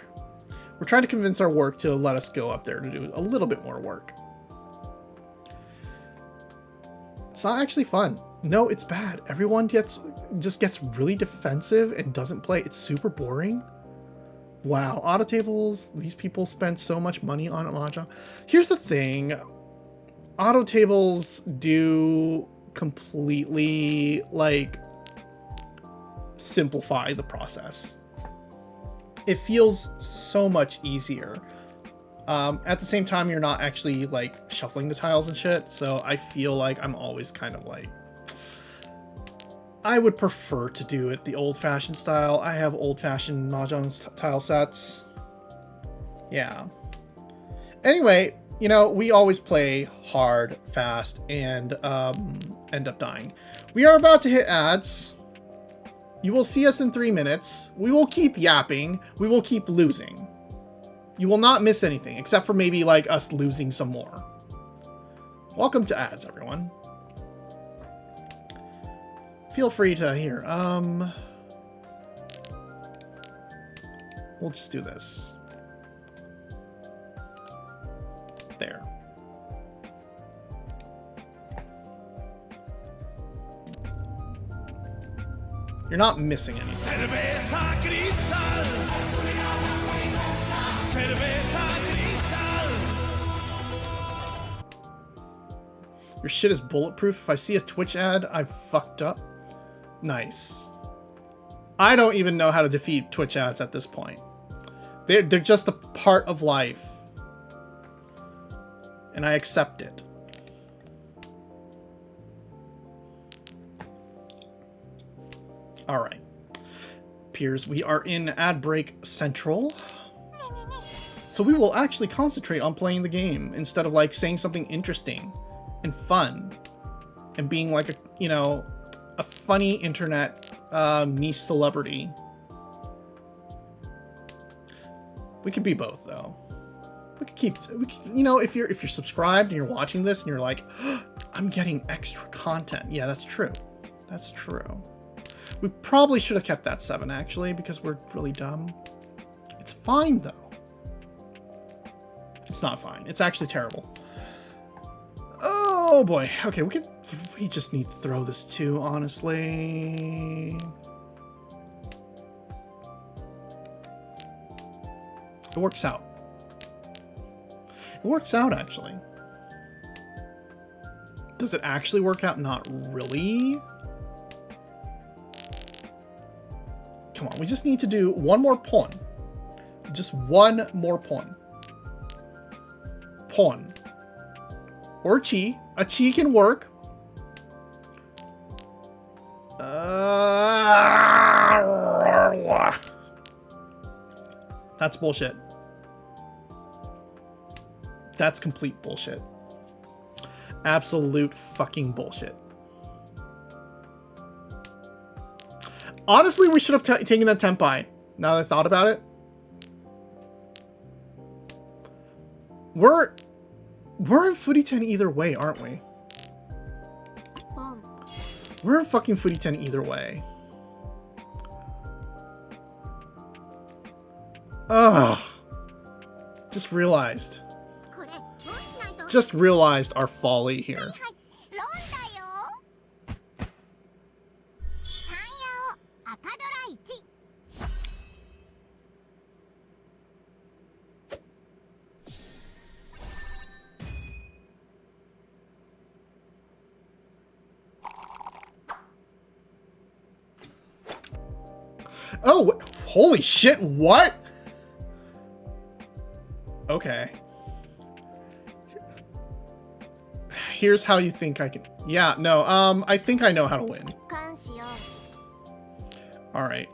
We're trying to convince our work to let us go up there to do a little bit more work. It's not actually fun. No, it's bad. Everyone just gets really defensive and doesn't play. It's super boring. Wow, auto tables, these people spend so much money on mahjong. Here's the thing. Auto tables do completely, like, simplify the process. It feels so much easier. At the same time, you're not actually, like, shuffling the tiles and shit, so I feel like I'm always kind of, like, I would prefer to do it the old-fashioned style. I have old-fashioned mahjong tile sets. Yeah. Anyway, you know, we always play hard, fast, and end up dying. We are about to hit ads. You will see us in 3 minutes. We will keep yapping. We will keep losing. You will not miss anything, except for maybe, like, us losing some more. Welcome to ads, everyone. Feel free to here. We'll just do this. There. You're not missing anything. Your shit is bulletproof. If I see a Twitch ad, I've fucked up. Nice. I don't even know how to defeat Twitch ads at this point. They're just a part of life. And I accept it. Alright. Peers, we are in ad break central. So we will actually concentrate on playing the game instead of like saying something interesting and fun and being like a, you know, a funny internet niche celebrity. We could be both though. We could, you know, if you're subscribed and you're watching this and you're like, oh, I'm getting extra content. Yeah, that's true. That's true. We probably should have kept that 7 actually because we're really dumb. It's fine though. It's not fine. It's actually terrible. Oh boy. Okay, we just need to throw this too, honestly. It works out. It works out, actually. Does it actually work out? Not really. Come on, we just need to do one more pawn. Just one more pawn. Pawn. Or chi. A chi can work. That's bullshit. That's complete bullshit. Absolute fucking bullshit. Honestly, we should have taken that tempai. Now that I thought about it. We're in footy 10 either way, aren't we? We're in fucking footy 10 either way. Ugh. Just realized our folly here. Oh, holy shit, what? Okay. Here's how you think I can... Yeah, no, I think I know how to win. Alright,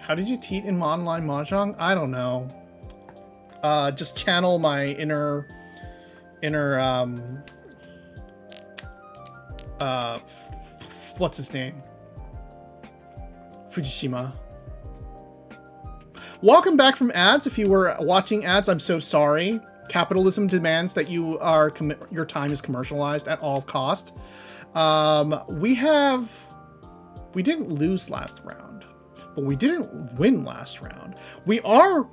how did you teat in online mahjong? I don't know. Just channel my inner, what's his name? Fujishima. Welcome back from ads. If you were watching ads, I'm so sorry. Capitalism demands that your time is commercialized at all cost. We didn't lose last round, but we didn't win last round. We are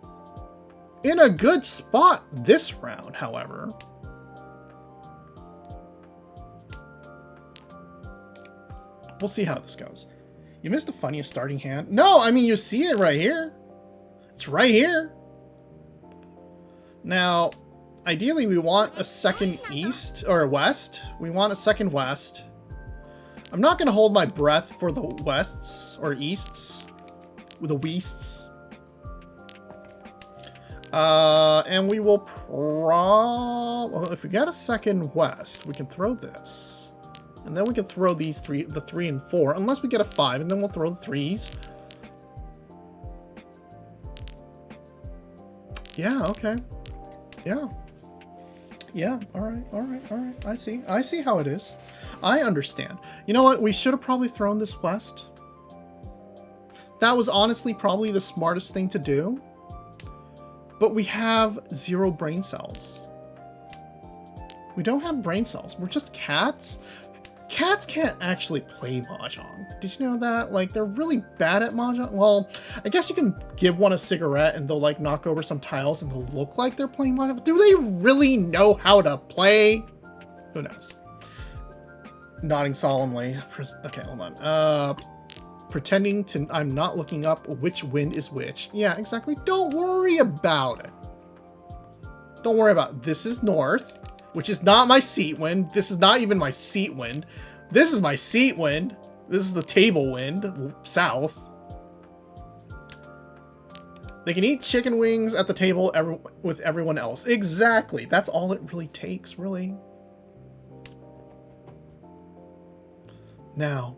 in a good spot this round, however. We'll see how this goes. You missed the funniest starting hand. No, I mean, you see it right here. It's right here. Now, ideally, we want a second east or west. We want a second west. I'm not going to hold my breath for the wests or easts. With the weasts. And we will well, if we get a second west, we can throw this. And then we can throw these three, the 3 and 4, unless we get a 5, and then we'll throw the 3s. Yeah, okay. Yeah. Yeah, alright. I see how it is. I understand. You know what? We should have probably thrown this west. That was honestly probably the smartest thing to do. But we have 0 brain cells. We don't have brain cells. We're just cats. Cats can't actually play mahjong. Did you know that? Like, they're really bad at mahjong. Well, I guess you can give one a cigarette and they'll, like, knock over some tiles and they'll look like they're playing mahjong. But do they really know how to play? Who knows? Nodding solemnly. Okay, hold on. Pretending to... I'm not looking up which wind is which. Yeah, exactly. Don't worry about it. Don't worry about it. This is north, which is not my seat wind. This is not even my seat wind. This is my seat wind. This is the table wind, south. They can eat chicken wings at the table with everyone else. Exactly. That's all it really takes, really. Now,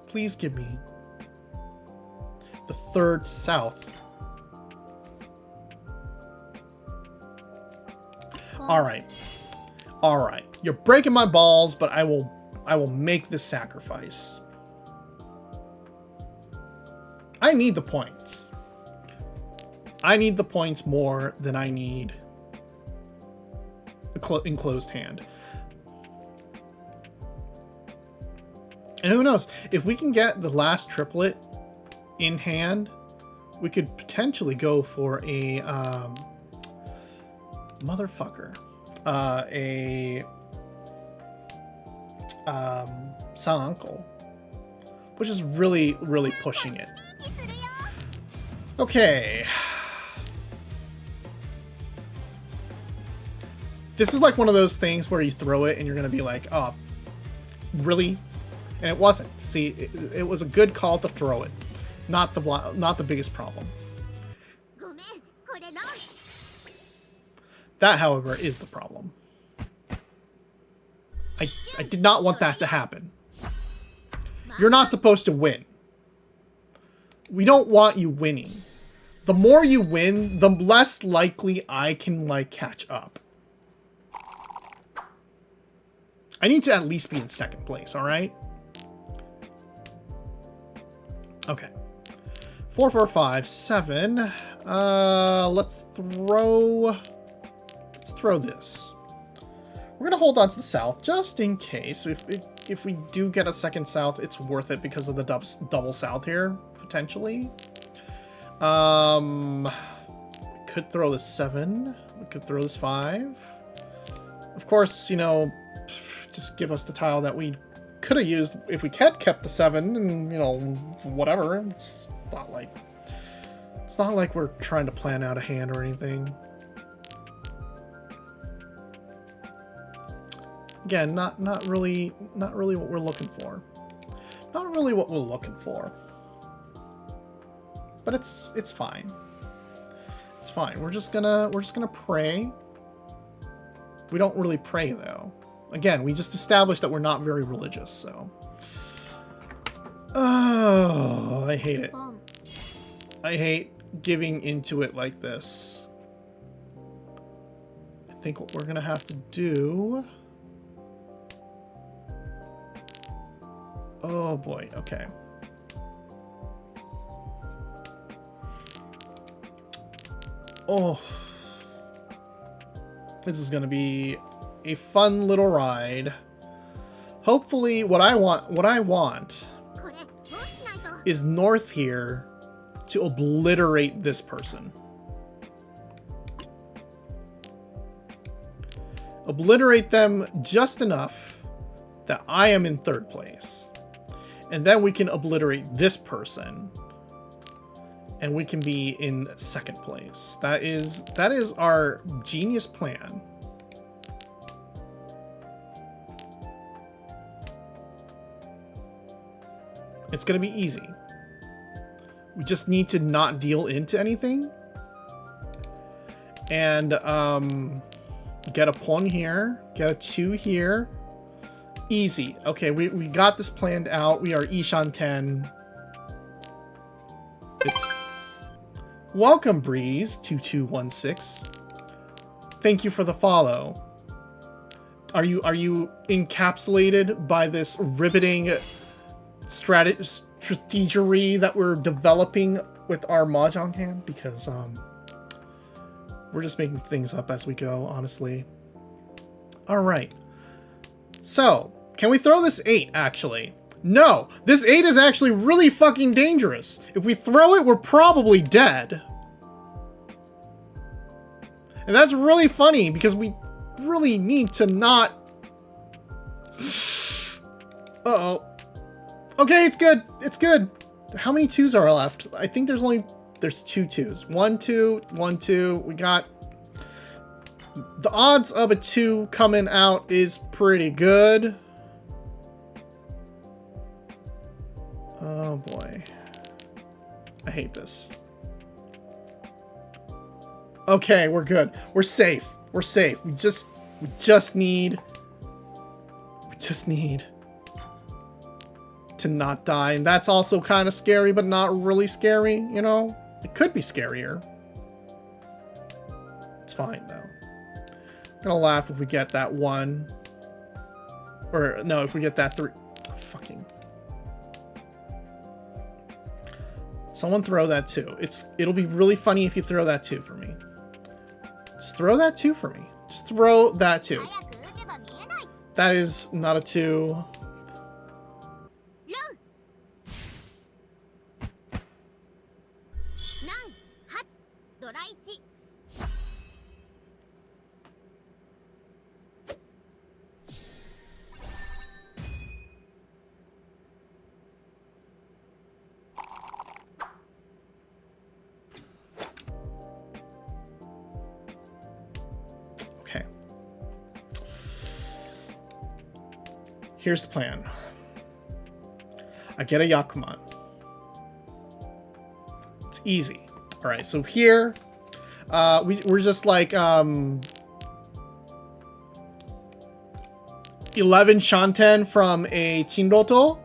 please give me the 3rd south. Alright. Alright. You're breaking my balls, but I will make this sacrifice. I need the points. I need the points more than I need the enclosed hand. And who knows, if we can get the last triplet in hand, we could potentially go for a motherfucker. Uncle, which is really, really pushing it. Okay. This is like one of those things where you throw it and you're gonna be like, oh, really? And it wasn't. See, it was a good call to throw it. Not the biggest problem. That, however, is the problem. I did not want that to happen. You're not supposed to win. We don't want you winning. The more you win, the less likely I can, like, catch up. I need to at least be in 2nd place, alright? Okay. 4, 4, 5, 7. Let's throw this. We're gonna hold on to the south just in case. If we do get a 2nd south, it's worth it because of the double south here, potentially. We could throw this 7. We could throw this 5. Of course, you know, just give us the tile that we could have used if we had kept the 7 and, you know, whatever. It's not like we're trying to plan out a hand or anything. Again, not really what we're looking for. Not really what we're looking for. But it's fine. It's fine. We're just gonna pray. We don't really pray though. Again, we just established that we're not very religious, so. Oh, I hate it. I hate giving into it like this. I think what we're gonna have to do... Oh boy, okay. Oh. This is gonna be a fun little ride. Hopefully what I want is north here to obliterate this person. Obliterate them just enough that I am in 3rd place. And then we can obliterate this person. And we can be in 2nd place. That is our genius plan. It's gonna be easy. We just need to not deal into anything. And get a pawn here. Get a 2 here. Easy. Okay, we got this planned out. We are Ishan 10. It's welcome, Breeze 2216. Thank you for the follow. Are you encapsulated by this riveting strategery that we're developing with our mahjong hand? Because we're just making things up as we go, honestly. All right. So, can we throw this 8, actually? No, this 8 is actually really fucking dangerous. If we throw it, we're probably dead. And that's really funny, because we really need to not... Uh-oh. Okay, it's good. It's good. How many 2s are left? I think there's 2 2s. 1 2, 1 2. We got... The odds of a 2 coming out is pretty good. Oh boy. I hate this. Okay, we're good. We're safe. We're safe. We just need to not die. And that's also kind of scary, but not really scary, you know? It could be scarier. It's fine though. I'm gonna laugh if we get that 1. Or no, if we get that 3. Oh, fucking. Someone throw that 2. It'll be really funny if you throw that 2 for me. Just throw that 2 for me. Just throw that 2. That is not a 2. Here's the plan. I get a Yakuman. It's easy. All right, so here, we're just like 11 Shanten from a Chinroto.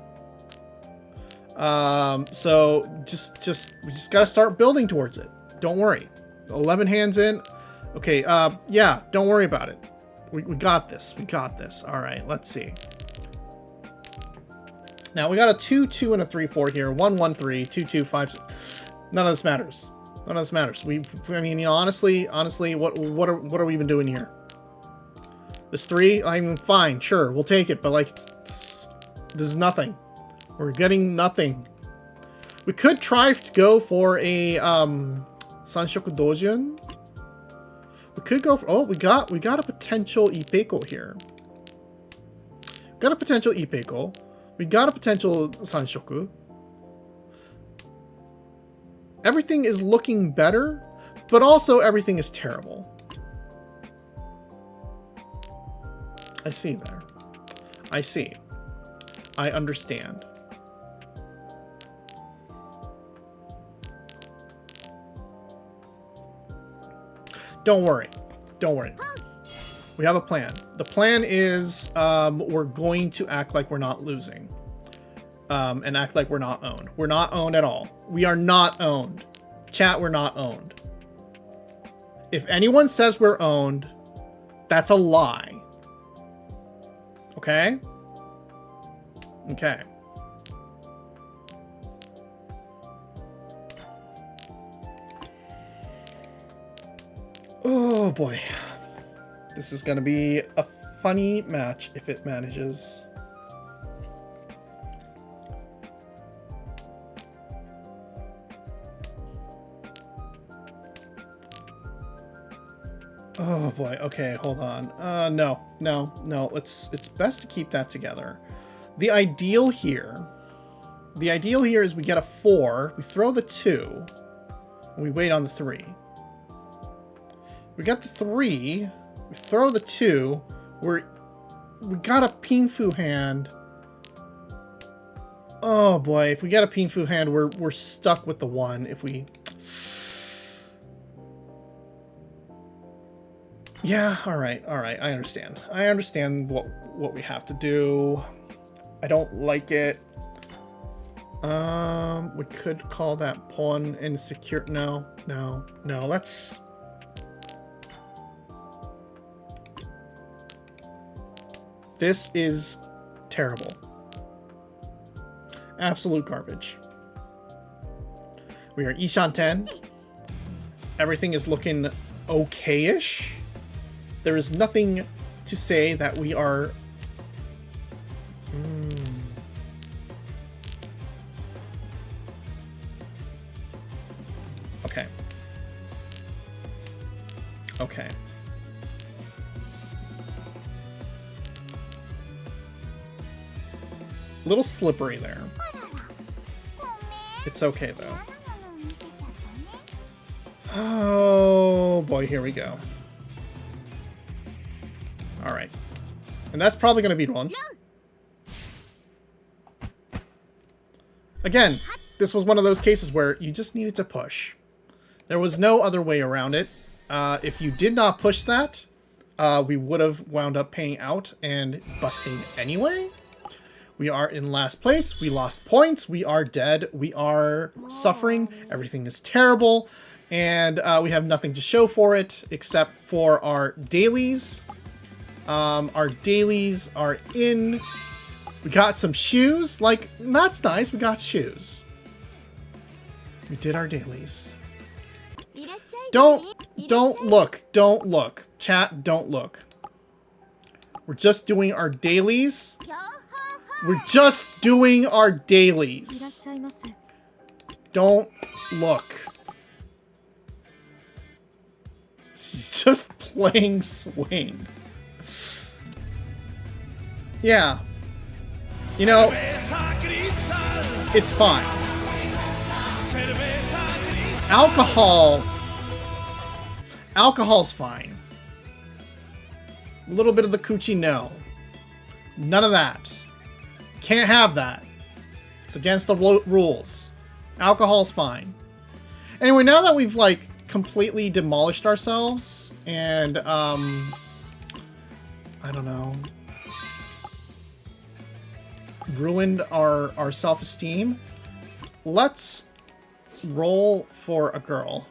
So we just gotta start building towards it. Don't worry. 11 hands in. Okay. Yeah. Don't worry about it. We got this. We got this. All right. Let's see. Now we got a 2 2 and a 3 4 here. 1 1 3 2 2 5 6. None of this matters. None of this matters. I mean, you know, honestly, what are we even doing here? This 3, I'm fine, sure, we'll take it, but like, this is nothing. We're getting nothing. We could try to go for a Sanshoku Dojun. We could go for, oh, we got a potential Ipeiko here. Got a potential Ipeiko. We got a potential Sanshoku. Everything is looking better, but also everything is terrible. I see there. I see. I understand. Don't worry. Don't worry. We have a plan. The plan is we're going to act like we're not losing. And act like we're not owned. We're not owned at all. We are not owned. Chat, we're not owned. If anyone says we're owned, that's a lie. Okay? Okay. Oh boy. This is gonna be a funny match if it manages. Oh boy, okay, hold on. No. It's best to keep that together. The ideal here is we get a 4, we throw the 2, and we wait on the 3. We got the 3, we throw the 2, we got a Pinfu hand. Oh boy, if we get a Pinfu hand, we're stuck with the one. If we... Yeah, alright, I understand. I understand what we have to do. I don't like it. We could call that pawn insecure. No, let's... This is terrible. Absolute garbage. We are Ishan 10. Everything is looking okay-ish. There is nothing to say that we are... Okay. Okay. A little slippery there. It's okay, though. Oh, boy, here we go. Alright. And that's probably going to be one. Again, this was one of those cases where you just needed to push. There was no other way around it. If you did not push that, we would have wound up paying out and busting anyway. We are in last place. We lost points. We are dead. We are suffering. Everything is terrible. And we have nothing to show for it except for our dailies. Our dailies are in. We got some shoes. Like, that's nice. We got shoes. We did our dailies. Don't look. Don't look. Chat, don't look. We're just doing our dailies. We're just doing our dailies. Don't look. She's just playing swing. Yeah. You know, it's fine. Alcohol's fine. A little bit of the coochie, no. None of that. Can't have that. It's against the rules. Alcohol's fine. Anyway, now that we've, like, completely demolished ourselves and, I don't know, ruined our self-esteem, let's roll for a girl.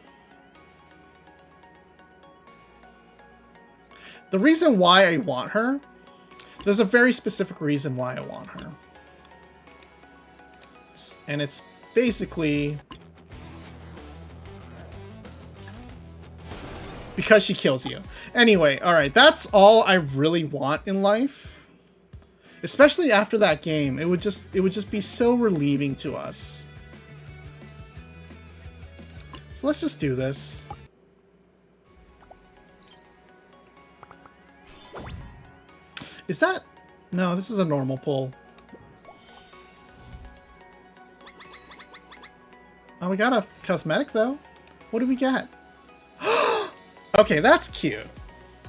The reason why I want her, there's a very specific reason why I want her. And it's basically because she kills you. Anyway, alright, that's all I really want in life. Especially after that game. It would just be so relieving to us. So let's just do this. Is that... No, this is a normal pull. Oh, we got a cosmetic, though. What do we get? Okay, that's cute.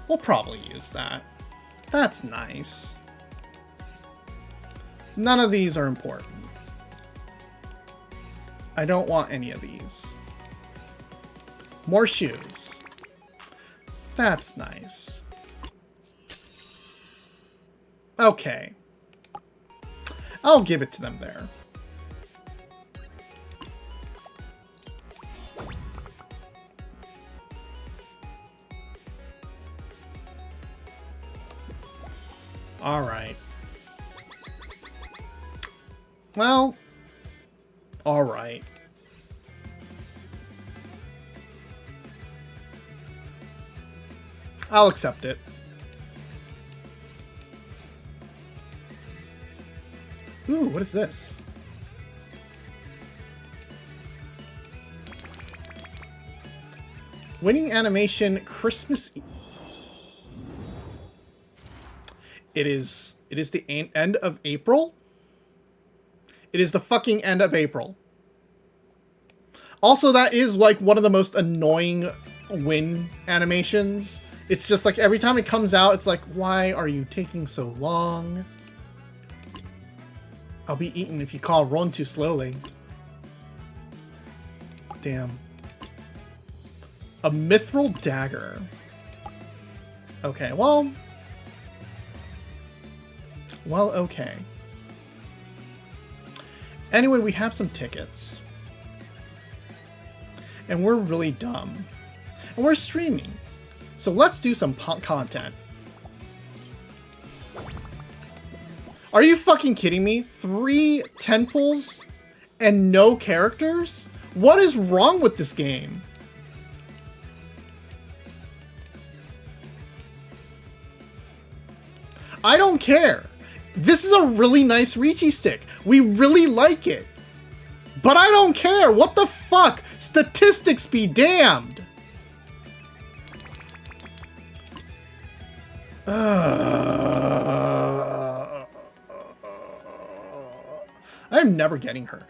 We'll probably use that. That's nice. None of these are important. I don't want any of these. More shoes. That's nice. Okay. I'll give it to them there. Alright. Well, alright. I'll accept it. Ooh, what is this? Winning animation Christmas. It is the end of April? It is the fucking end of April. Also, that is like one of the most annoying win animations. It's just like every time it comes out, it's like, why are you taking so long? I'll be eaten if you call Ron too slowly. Damn. A mithril dagger. Okay, well... Well, okay. Anyway, we have some tickets. And we're really dumb. And we're streaming. So let's do some content. Are you fucking kidding me? 3 temples and no characters? What is wrong with this game? I don't care. This is a really nice Riichi stick. We really like it. But I don't care. What the fuck? Statistics be damned. I'm never getting her.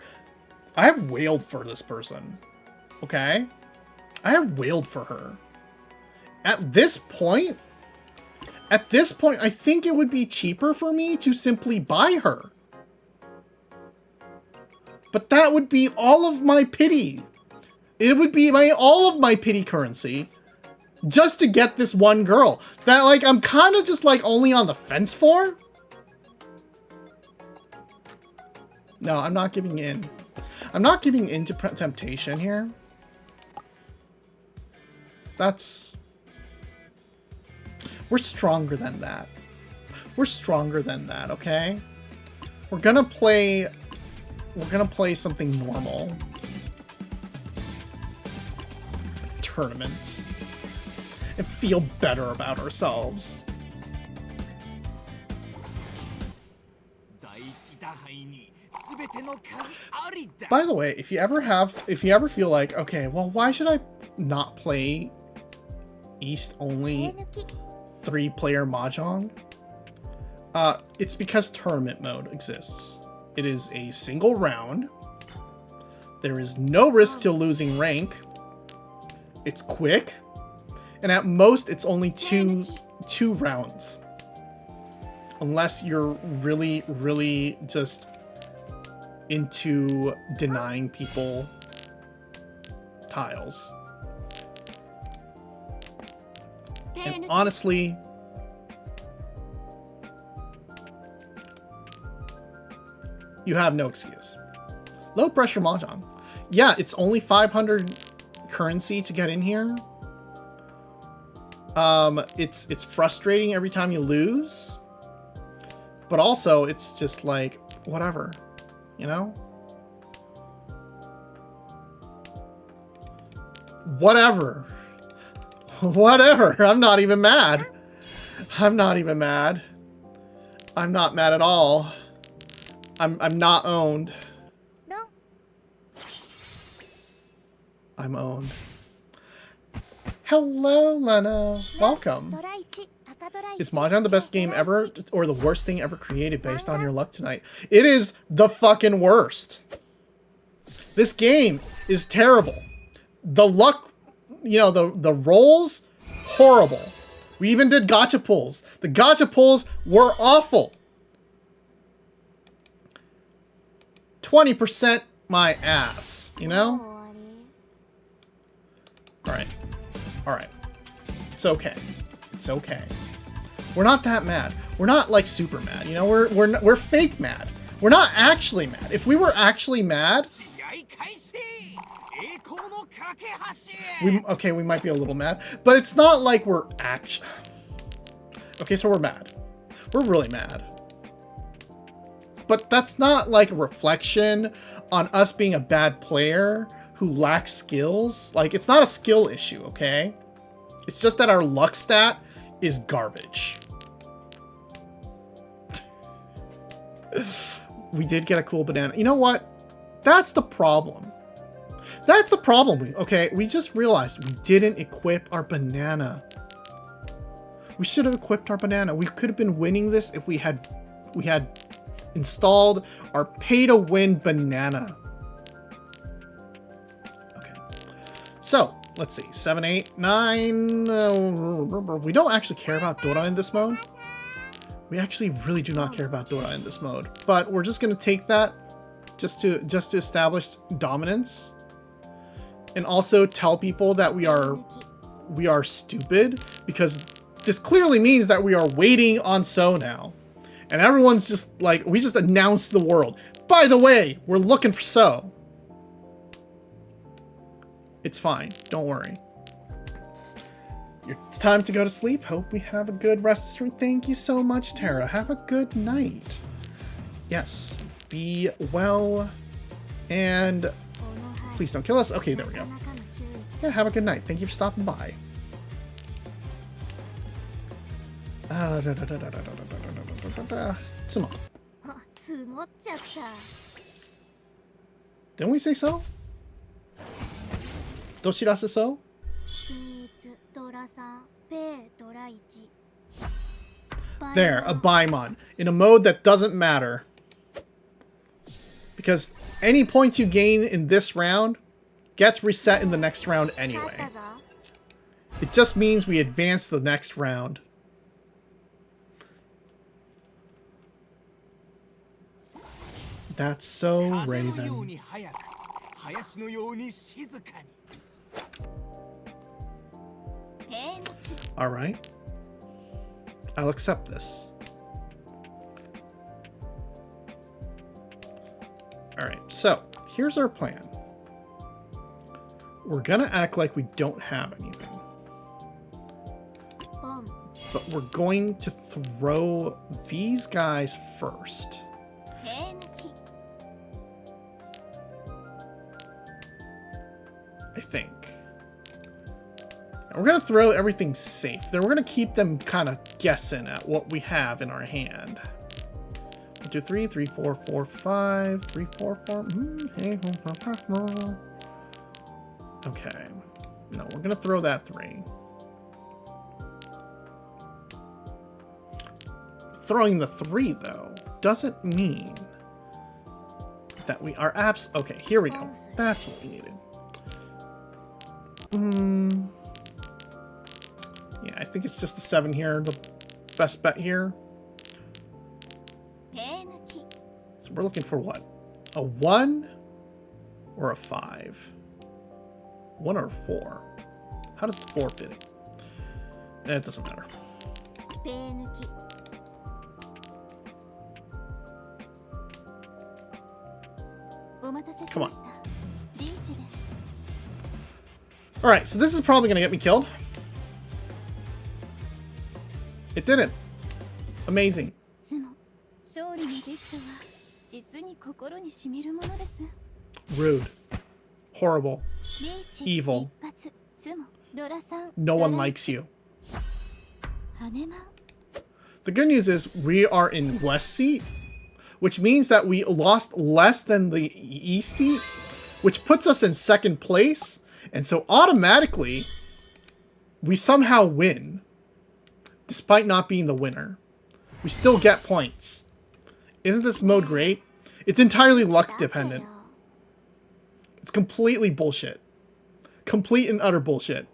I have wailed for this person. Okay? I have wailed for her. At this point, I think it would be cheaper for me to simply buy her. But that would be all of my pity. It would be all of my pity currency just to get this one girl that, like, I'm kind of just, like, only on the fence for. No, I'm not giving in. I'm not giving in to temptation here. We're stronger than that. We're stronger than that, okay? We're gonna play something normal. Tournaments. And feel better about ourselves. By the way, if you ever feel like, okay, well, why should I not play East only 3-player mahjong? It's because tournament mode exists. It is a single round. There is no risk to losing rank. It's quick. And at most, it's only two rounds. Unless you're really, really just into denying people tiles. And honestly, you have no excuse. Low pressure mahjong. Yeah, it's only 500 currency to get in here. It's frustrating every time you lose. But also, it's just like, whatever. You know? Whatever. Whatever. I'm not even mad. I'm not even mad. I'm not mad at all. I'm not owned. No. I'm owned. Hello, Lena. Welcome. Is Mahjong the best game ever or the worst thing ever created based on your luck tonight? It is the fucking worst. This game is terrible. The luck, you know, the rolls, horrible. We even did gacha pulls. The gacha pulls were awful. 20% my ass, you know? Alright. Alright. It's okay. It's okay. We're not that mad. We're not like super mad, you know? We're fake mad. We're not actually mad. If we were actually mad, we might be a little mad, but it's not like we're actually. Okay, so we're mad. We're really mad. But that's not like a reflection on us being a bad player who lacks skills. Like, it's not a skill issue, okay? It's just that our luck stat is garbage. We did get a cool banana. You know what? That's the problem. That's the problem. Okay, we just realized we didn't equip our banana. We should have equipped our banana. We could have been winning this if we had installed our pay-to-win banana. Okay. So, let's see. 7, 8, 9. We don't actually care about Dora in this mode. We actually really do not care about Dora in this mode, but we're just gonna take that just to establish dominance, and also tell people that we are stupid, because this clearly means that we are waiting on So now, and everyone's just like, we just announced the world. By the way, we're looking for So. It's fine. Don't worry. It's time to go to sleep. Hope we have a good rest of the stream. Thank you so much, Tara. Have a good night. Yes. Be well. And please don't kill us. Okay, there we go. Yeah, have a good night. Thank you for stopping by. Sumo. Didn't we say so? Doshirase so? There, a Baimon. In a mode that doesn't matter. Because any points you gain in this round gets reset in the next round anyway. It just means we advance the next round. That's so Raven. Alright. I'll accept this. Alright, so here's our plan. We're gonna act like we don't have anything. But we're going to throw these guys first. I think. And we're going to throw everything safe. Then we're going to keep them kind of guessing at what we have in our hand. 1, 2, 3, 3, 4, 4, 5, 3, 4, 4. Okay. No, we're going to throw that 3. Throwing the 3, though, doesn't mean that we are okay, here we go. That's what we needed. Yeah, I think it's just the 7 here, the best bet here. So we're looking for what? A 1 or a 5? 1 or 4? How does the 4 fit it? It doesn't matter. Come on. Alright, so this is probably going to get me killed. It didn't. Amazing. Rude. Horrible. Evil. No one likes you. The good news is we are in West Seat, which means that we lost less than the East Seat, which puts us in 2nd place. And so automatically, we somehow win, despite not being the winner. We still get points. Isn't this mode great? It's entirely luck dependent. It's completely bullshit. Complete and utter bullshit.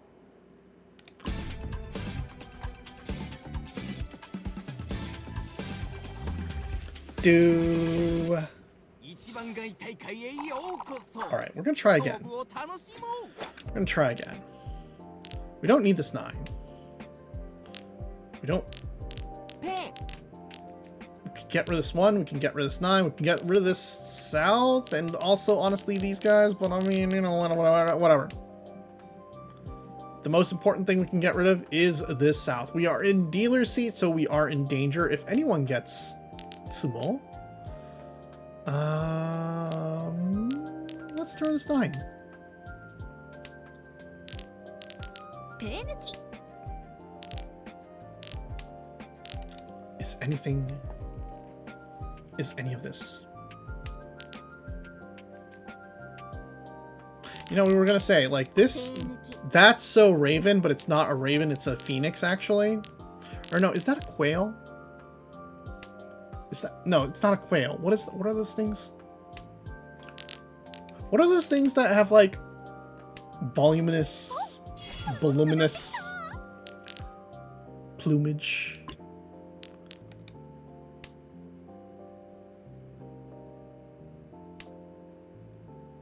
Alright, we're gonna try again. We're gonna try again. We don't need this 9. We don't... We can get rid of this 1, we can get rid of this 9, we can get rid of this south, and also, honestly, these guys, but I mean, you know, whatever. The most important thing we can get rid of is this south. We are in dealer seat, so we are in danger. If anyone gets Sumo, let's throw this 9. Is any of this? You know, we were gonna say, like, this, that's so Raven, but it's not a Raven, it's a Phoenix, actually. Or no, is that a quail? Is that, no, it's not a quail. What are those things? What are those things that have, like, voluminous plumage?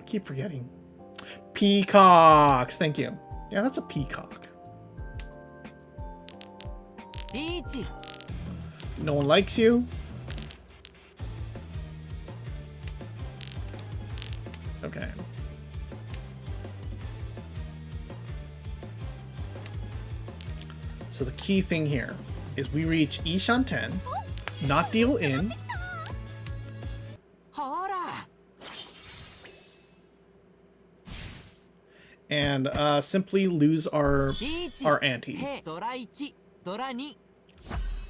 keep forgetting. Peacocks. Thank you. Yeah, that's a peacock. Riichi. No one likes you. Okay. So the key thing here is we reach Ishan 10, not deal in, and simply lose our ante.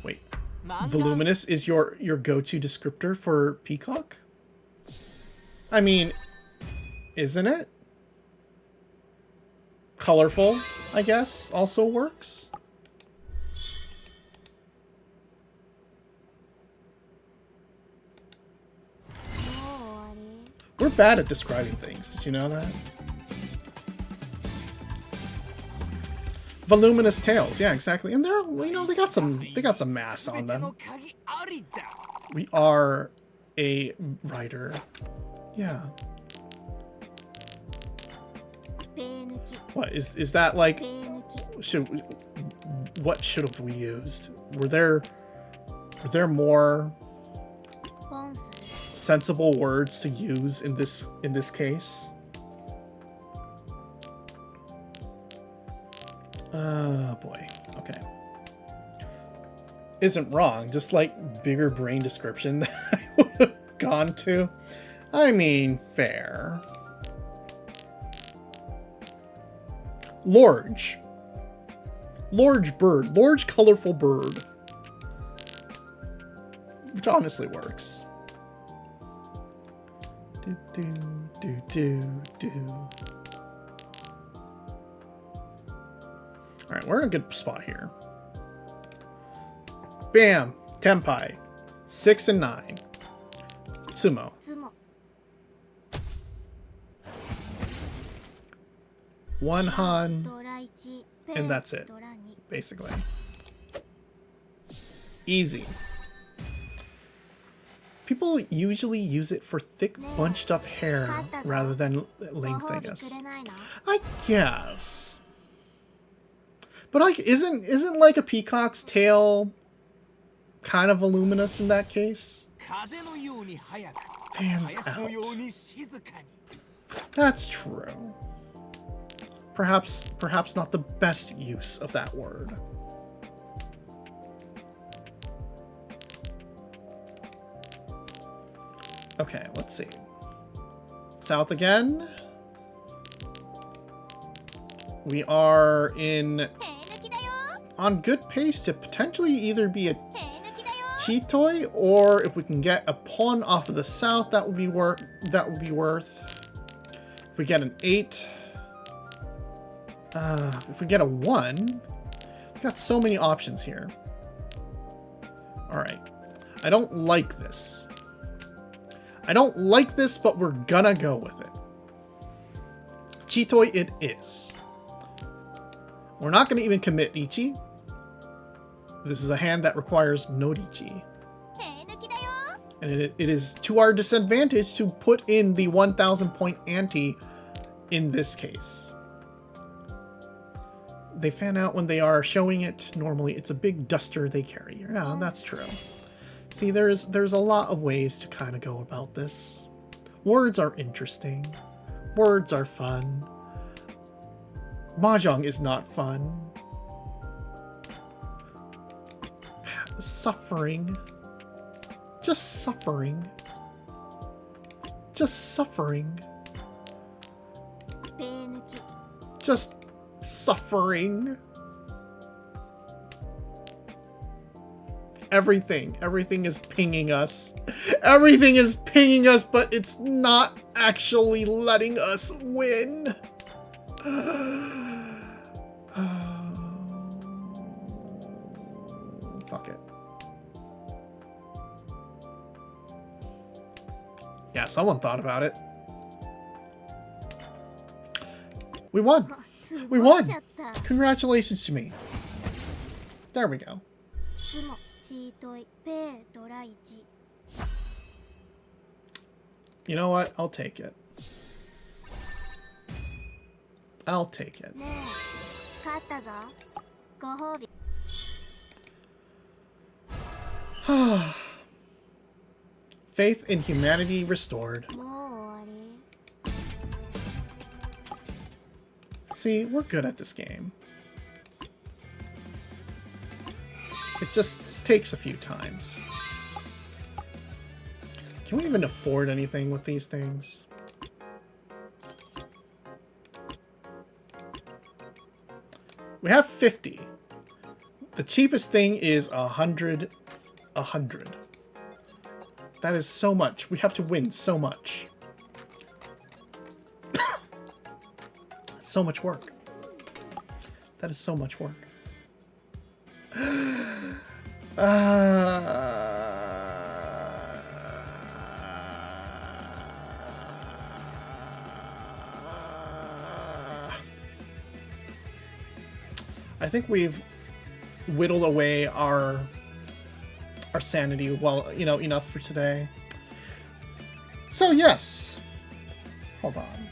Wait, voluminous is your go-to descriptor for peacock? I mean, isn't it? Colorful, I guess, also works. We're bad at describing things. Did you know that? Voluminous tails. Yeah, exactly. And they're, you know, they got some mass on them. We are a writer. Yeah. What is that like? What should have we used? Were there more sensible words to use in this case? Boy. Okay. Isn't wrong, just like bigger brain description that I would have gone to. I mean, fair. Large. Large bird. Large colorful bird. Which honestly works. Alright, we're in a good spot here. Bam! Tenpai. 6 and 9. Sumo. One Han. And that's it. Basically. Easy. People usually use it for thick, bunched up hair rather than length, I guess. I guess. But like, isn't like a peacock's tail kind of voluminous in that case? Fans out. That's true. Perhaps not the best use of that word. Okay, let's see. South again. We are on good pace to potentially either be a Chitoi, or if we can get a pawn off of the south, that would be worth. If we get an 8, if we get a 1, we've got so many options here. All right, I don't like this. But we're gonna go with it. Chitoi it is. We're not gonna even commit Riichi. This is a hand that requires no Riichi. And it is to our disadvantage to put in the 1,000 point ante in this case. They fan out when they are showing it. Normally it's a big duster they carry. Yeah, that's true. See, there's a lot of ways to kind of go about this. Words are interesting. Words are fun. Mahjong is not fun. Suffering. Just suffering. Just suffering. Just suffering. Everything is pinging us. Everything is pinging us, but it's not actually letting us win. Fuck it. Yeah, someone thought about it. We won. We won. Congratulations to me. There we go. You know what? I'll take it. I'll take it. Faith in humanity restored. See, we're good at this game. It just takes a few times. Can we even afford anything with these things? We have 50. The cheapest thing is 100. 100. That is so much. We have to win so much. That's so much work. That is so much work. I think we've whittled away our sanity well, you know, enough for today. So yes. Hold on.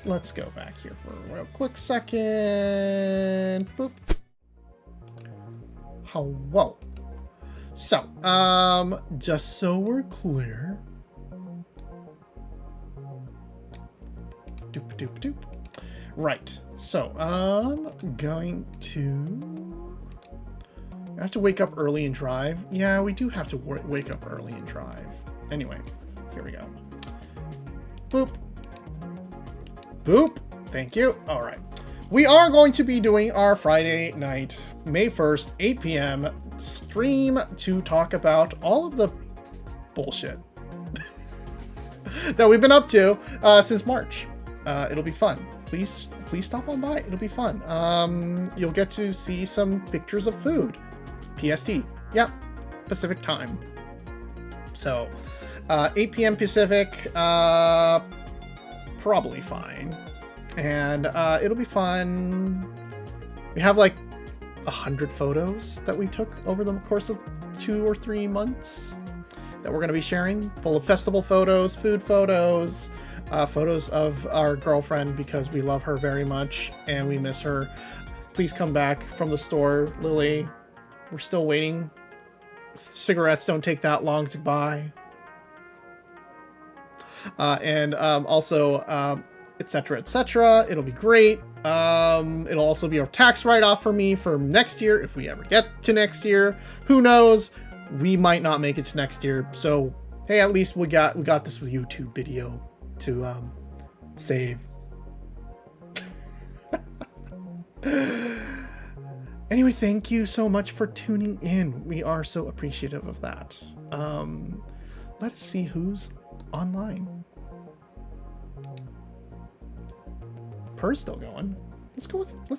Let's go back here for a real quick second. Boop. Whoa. So, just so we're clear. Doop doop doop. Right. So, going to... I have to wake up early and drive. Yeah, we do have to wake up early and drive. Anyway, here we go. Boop. Boop. Thank you. All right. We are going to be doing our Friday night, May 1st, 8 p.m. stream to talk about all of the bullshit that we've been up to since March. It'll be fun. Please stop on by. It'll be fun. You'll get to see some pictures of food. PST. Yep. Pacific time. So, 8 p.m. Pacific, probably fine. And it'll be fun. We have like 100 photos that we took over the course of 2 or 3 months that we're going to be sharing, full of festival photos, food photos, photos of our girlfriend because we love her very much and we miss her. Please come back from the store, Lily. We're still waiting. Cigarettes don't take that long to buy. And also, etc., etc. It'll be great. It'll also be a tax write-off for me for next year, if we ever get to next year. Who knows? We might not make it to next year. So, hey, at least we got this with YouTube video to save. Anyway, thank you so much for tuning in. We are so appreciative of that. Let's see who's online. Purr's still going. Let's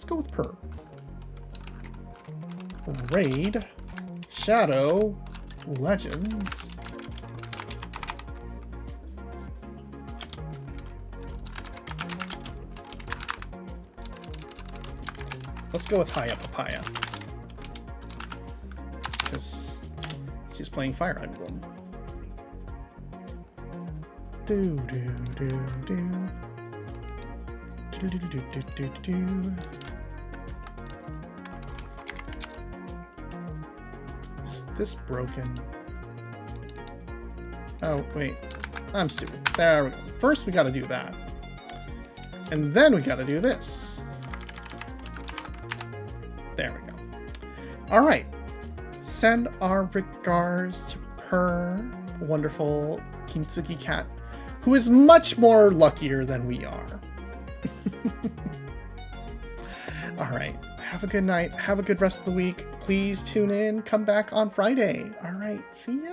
go with Purr. Raid Shadow Legends. Let's go with Haya Papaya. Because she's playing Fire Emblem. Do do do do. Do do do do do do. Is this broken? Oh wait, I'm stupid. There we go. First we gotta do that. And then we gotta do this. There we go. Alright. Send our regards to Purr, wonderful Kintsugi cat, who is much more luckier than we are. Alright. Have a good night. Have a good rest of the week. Please tune in. Come back on Friday. Alright. See ya.